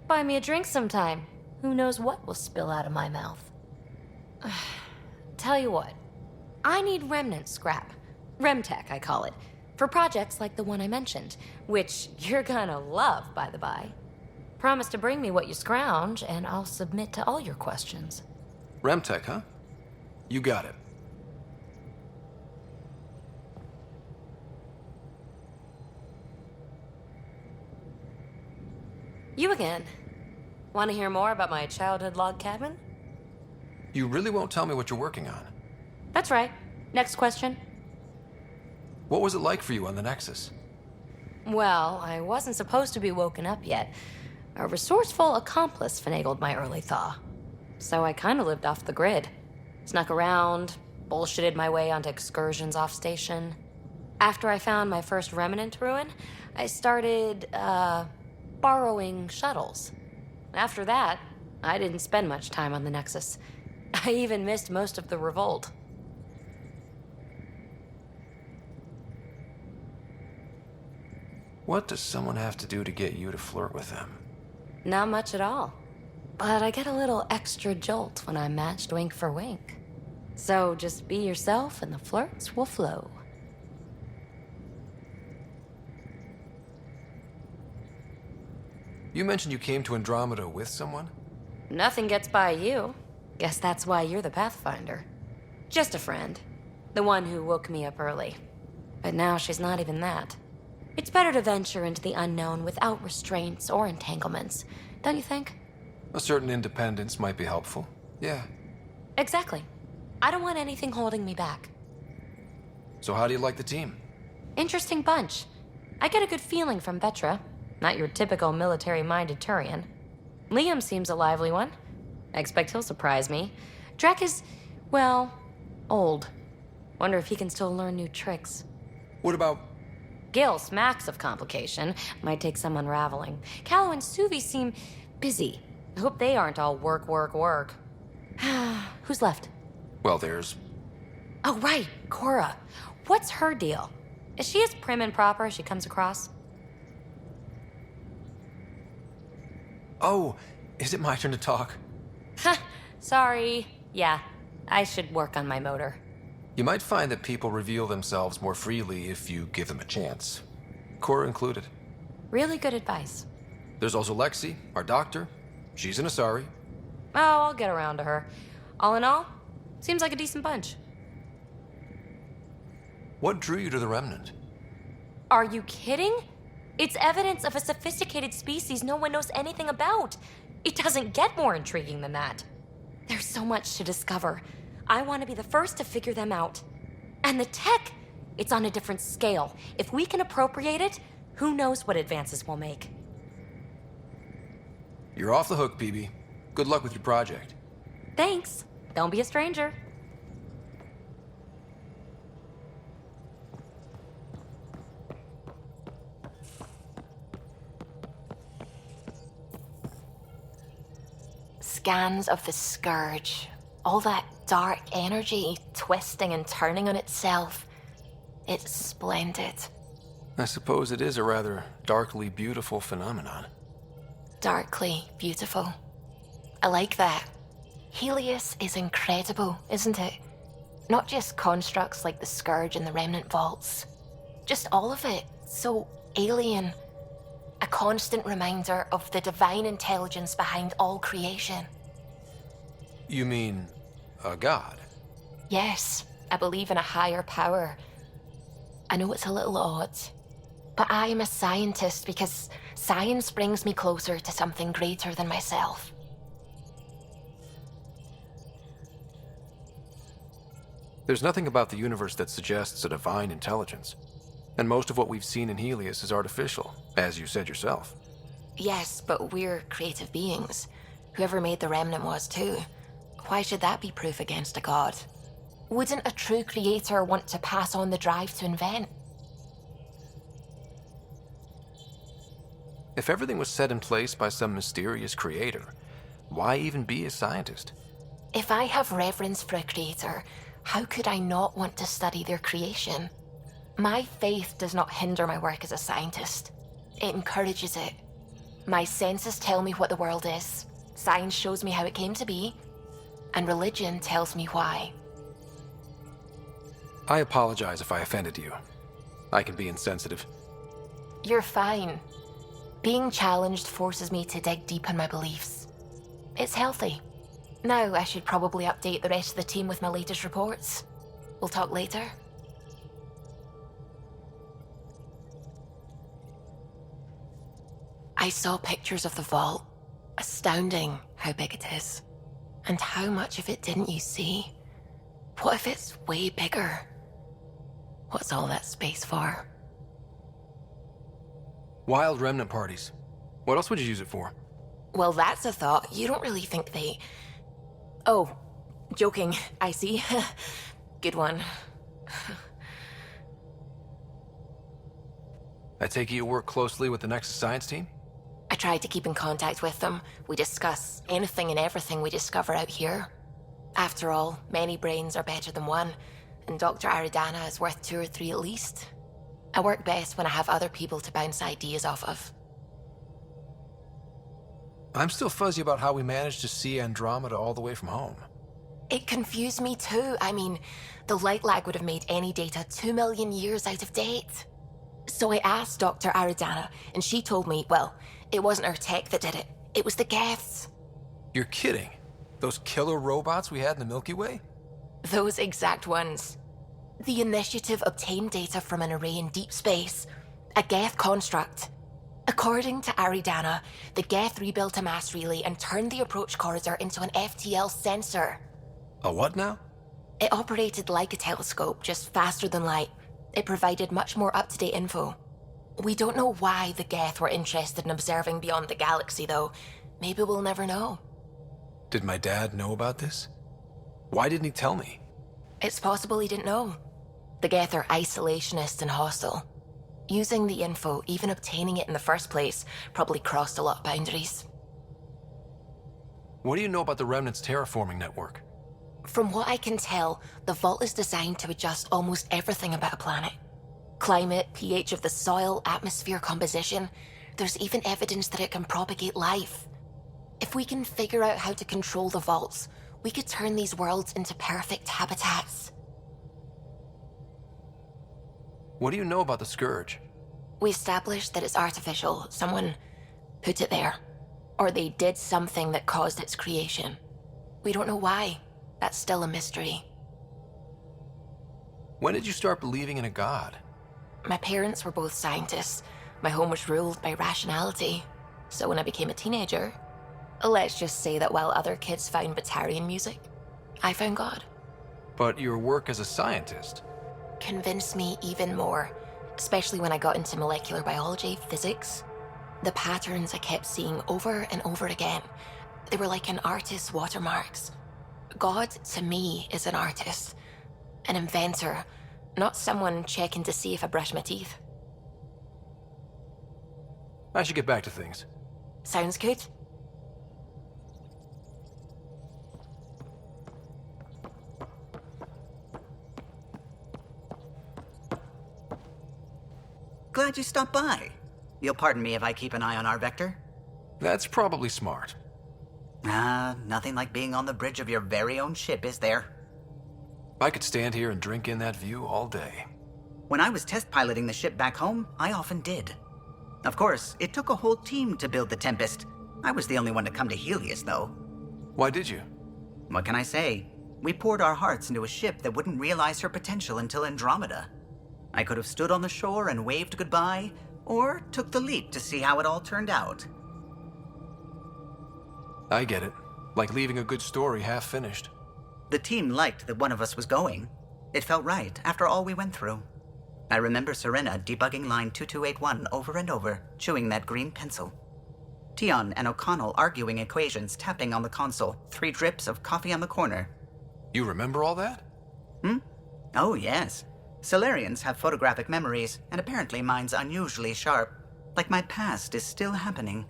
Buy me a drink sometime. Who knows what will spill out of my mouth. Tell you what. I need remnant scrap. Remtech, I call it. For projects like the one I mentioned. Which you're gonna love, by the by. Promise to bring me what you scrounge, and I'll submit to all your questions. Remtech, huh? You got it. You again. Want to hear more about my childhood log cabin? You really won't tell me what you're working on. That's right. Next question. What was it like for you on the Nexus? Well, I wasn't supposed to be woken up yet. A resourceful accomplice finagled my early thaw. So I kind of lived off the grid. Snuck around, bullshitted my way onto excursions off station. After I found my first remnant ruin, I started, borrowing shuttles. After that, I didn't spend much time on the Nexus. I even missed most of the revolt. What does someone have to do to get you to flirt with them? Not much at all. But I get a little extra jolt when I'm matched wink for wink. So just be yourself and the flirts will flow. You mentioned you came to Andromeda with someone? Nothing gets by you. Guess that's why you're the Pathfinder. Just a friend. The one who woke me up early. But now she's not even that. It's better to venture into the unknown without restraints or entanglements, don't you think? A certain independence might be helpful. Yeah. Exactly. I don't want anything holding me back. So how do you like the team? Interesting bunch. I get a good feeling from Vetra. Not your typical military-minded Turian. Liam seems a lively one. I expect he'll surprise me. Drek is, well, old. Wonder if he can still learn new tricks. What about... Gil smacks of complication. Might take some unraveling. Callow and Suvi seem busy. I hope they aren't all work, work, work. Who's left? Well, there's... Oh, right, Cora. What's her deal? Is she as prim and proper as she comes across? Oh, is it my turn to talk? Ha, sorry. Yeah, I should work on my motor. You might find that people reveal themselves more freely if you give them a chance. Cora included. Really good advice. There's also Lexi, our doctor. She's an Asari. Oh, I'll get around to her. All in all, seems like a decent bunch. What drew you to the Remnant? Are you kidding? It's evidence of a sophisticated species no one knows anything about. It doesn't get more intriguing than that. There's so much to discover. I want to be the first to figure them out. And the tech, it's on a different scale. If we can appropriate it, who knows what advances we'll make. You're off the hook, PB. Good luck with your project. Thanks. Don't be a stranger. Scans of the Scourge. All that dark energy twisting and turning on itself. It's splendid. I suppose it is a rather darkly beautiful phenomenon. Darkly beautiful. I like that. Helios is incredible, isn't it? Not just constructs like the Scourge and the Remnant Vaults. Just all of it. So alien. A constant reminder of the divine intelligence behind all creation. You mean a god? Yes, I believe in a higher power. I know it's a little odd, but I am a scientist because science brings me closer to something greater than myself. There's nothing about the universe that suggests a divine intelligence. And most of what we've seen in Helios is artificial, as you said yourself. Yes, but we're creative beings. Whoever made the remnant was too. Why should that be proof against a god? Wouldn't a true creator want to pass on the drive to invent? If everything was set in place by some mysterious creator, why even be a scientist? If I have reverence for a creator, how could I not want to study their creation? My faith does not hinder my work as a scientist. It encourages it. My senses tell me what the world is. Science shows me how it came to be. And religion tells me why. I apologize if I offended you. I can be insensitive. You're fine. Being challenged forces me to dig deep in my beliefs. It's healthy. Now I should probably update the rest of the team with my latest reports. We'll talk later. I saw pictures of the vault. Astounding how big it is. And how much of it didn't you see? What if it's way bigger? What's all that space for? Wild remnant parties. What else would you use it for? Well, that's a thought. You don't really think they... Oh, joking, I see. Good one. I take it you work closely with the Nexus Science team? I try to keep in contact with them. We discuss anything and everything we discover out here. After all, many brains are better than one, and Dr. Aridana is worth 2 or 3 at least. I work best when I have other people to bounce ideas off of. I'm still fuzzy about how we managed to see Andromeda all the way from home. It confused me too. I mean, the light lag would have made any data 2 million years out of date. So I asked Dr. Aridana, and she told me, well, it wasn't her tech that did it. It was the Geths. You're kidding. Those killer robots we had in the Milky Way? Those exact ones. The initiative obtained data from an array in deep space, a Geth construct. According to Aridana, the Geth rebuilt a mass relay and turned the approach corridor into an FTL sensor. A what now? It operated like a telescope, just faster than light. It provided much more up-to-date info. We don't know why the Geth were interested in observing beyond the galaxy, though. Maybe we'll never know. Did my dad know about this? Why didn't he tell me? It's possible he didn't know. The Geth are isolationist and hostile. Using the info, even obtaining it in the first place, probably crossed a lot of boundaries. What do you know about the Remnant's terraforming network? From what I can tell, the vault is designed to adjust almost everything about a planet. Climate, pH of the soil, atmosphere composition. There's even evidence that it can propagate life. If we can figure out how to control the vaults, we could turn these worlds into perfect habitats. What do you know about the Scourge? We established that it's artificial. Someone put it there. Or they did something that caused its creation. We don't know why. That's still a mystery. When did you start believing in a god? My parents were both scientists. My home was ruled by rationality. So when I became a teenager, let's just say that while other kids found Batarian music, I found God. But your work as a scientist convinced me even more, especially when I got into molecular biology, physics. The patterns I kept seeing over and over again, they were like an artist's watermarks. God, to me, is an artist, an inventor, not someone checking to see if I brush my teeth. I should get back to things. Sounds good. Glad you stopped by. You'll pardon me if I keep an eye on our vector? That's probably smart. Nothing like being on the bridge of your very own ship, is there? I could stand here and drink in that view all day. When I was test piloting the ship back home, I often did. Of course, it took a whole team to build the Tempest. I was the only one to come to Helios, though. Why did you? What can I say? We poured our hearts into a ship that wouldn't realize her potential until Andromeda. I could have stood on the shore and waved goodbye, or took the leap to see how it all turned out. I get it. Like leaving a good story half finished. The team liked that one of us was going. It felt right after all we went through. I remember Serena debugging line 2281 over and over, chewing that green pencil. Tion and O'Connell arguing equations, tapping on the console, 3 drips of coffee on the corner. You remember all that? Oh, yes. Solarians have photographic memories, and apparently mine's unusually sharp. Like my past is still happening.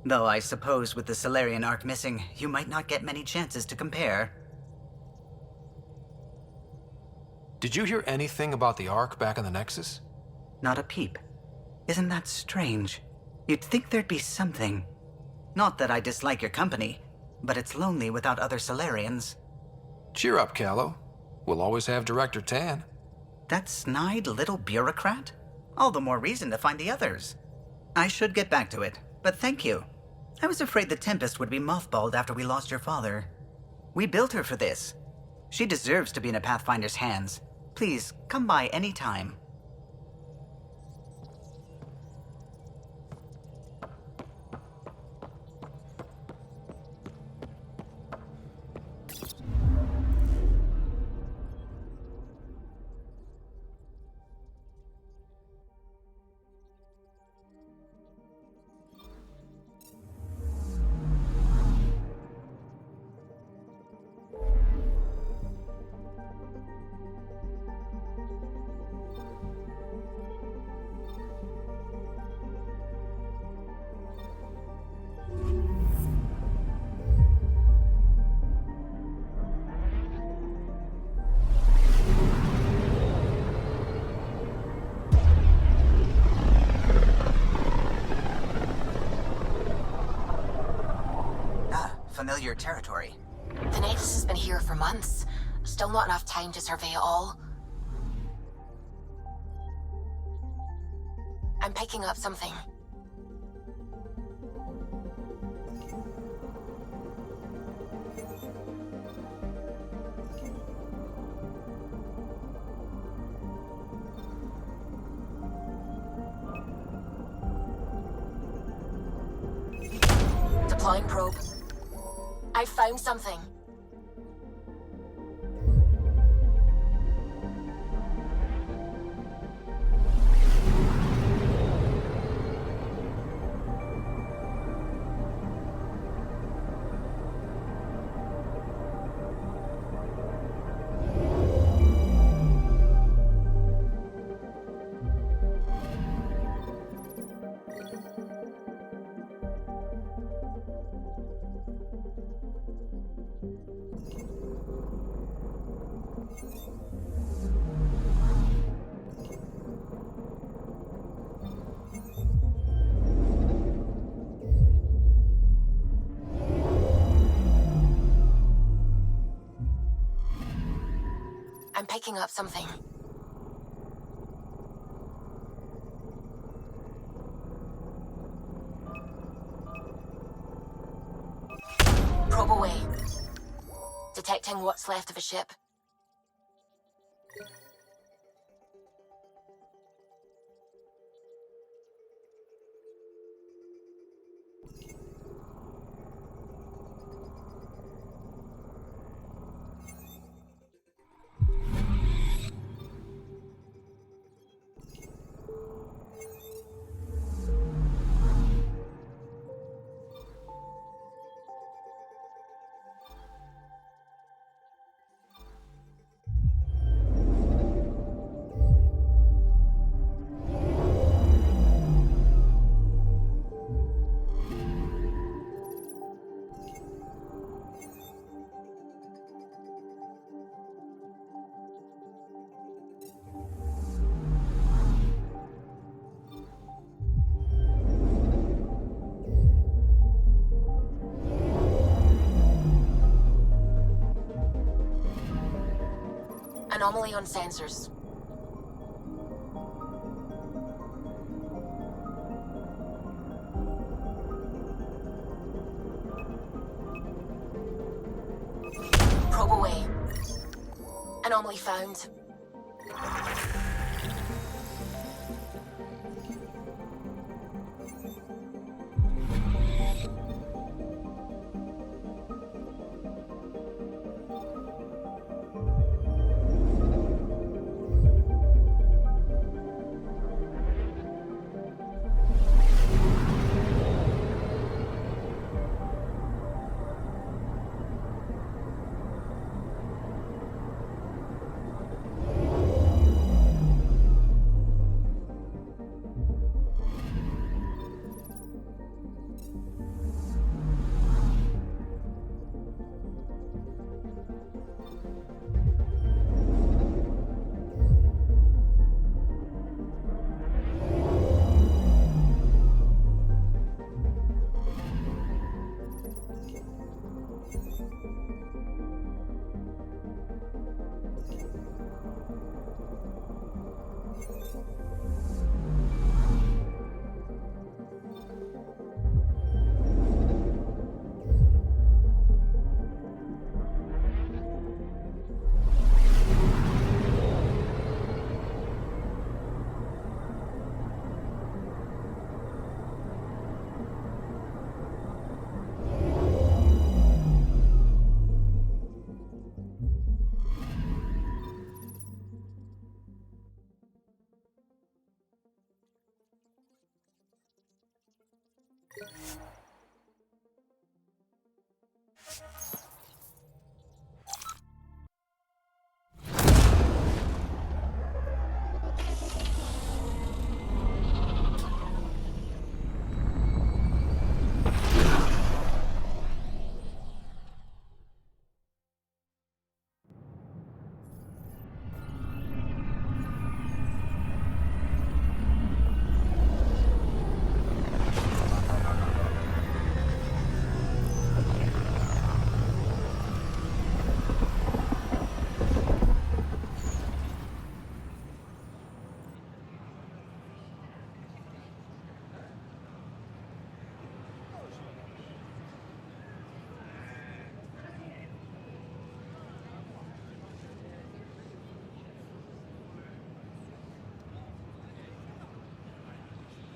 Though I suppose with the Solarian arc missing, you might not get many chances to compare. Did you hear anything about the Ark back in the Nexus? Not a peep. Isn't that strange? You'd think there'd be something. Not that I dislike your company, but it's lonely without other Solarians. Cheer up, Callow. We'll always have Director Tan. That snide little bureaucrat? All the more reason to find the others. I should get back to it, but thank you. I was afraid the Tempest would be mothballed after we lost your father. We built her for this. She deserves to be in a Pathfinder's hands. Please, come by any time. Familiar territory. The Nexus has been here for months. Still not enough time to survey it all. I'm picking up something. Deploying probe. I found something. I'm picking up something. Probe away. Detecting what's left of a ship. Anomaly on sensors. Anomaly found.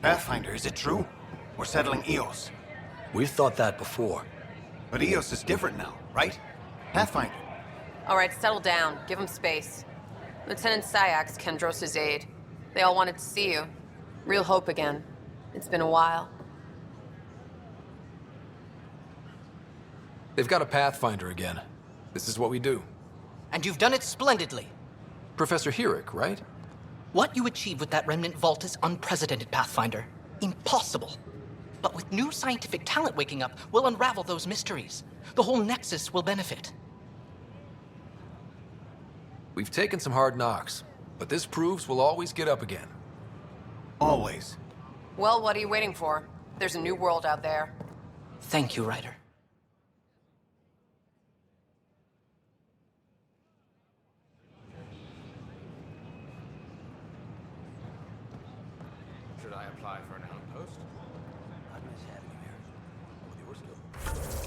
Pathfinder, is it true? We're settling Eos. We've thought that before. But Eos is different now, right? Pathfinder. All right, settle down. Give him space. Lieutenant Syax, Kendros' aide. They all wanted to see you. Real hope again. It's been a while. They've got a Pathfinder again. This is what we do. And you've done it splendidly. Professor Herrick, right? What you achieved with that remnant vault is unprecedented, Pathfinder. Impossible. But with new scientific talent waking up, we'll unravel those mysteries. The whole Nexus will benefit. We've taken some hard knocks, but this proves we'll always get up again. Always. Well, what are you waiting for? There's a new world out there. Thank you, Ryder. Should I apply for an outpost? I'd miss having you here. With your skill.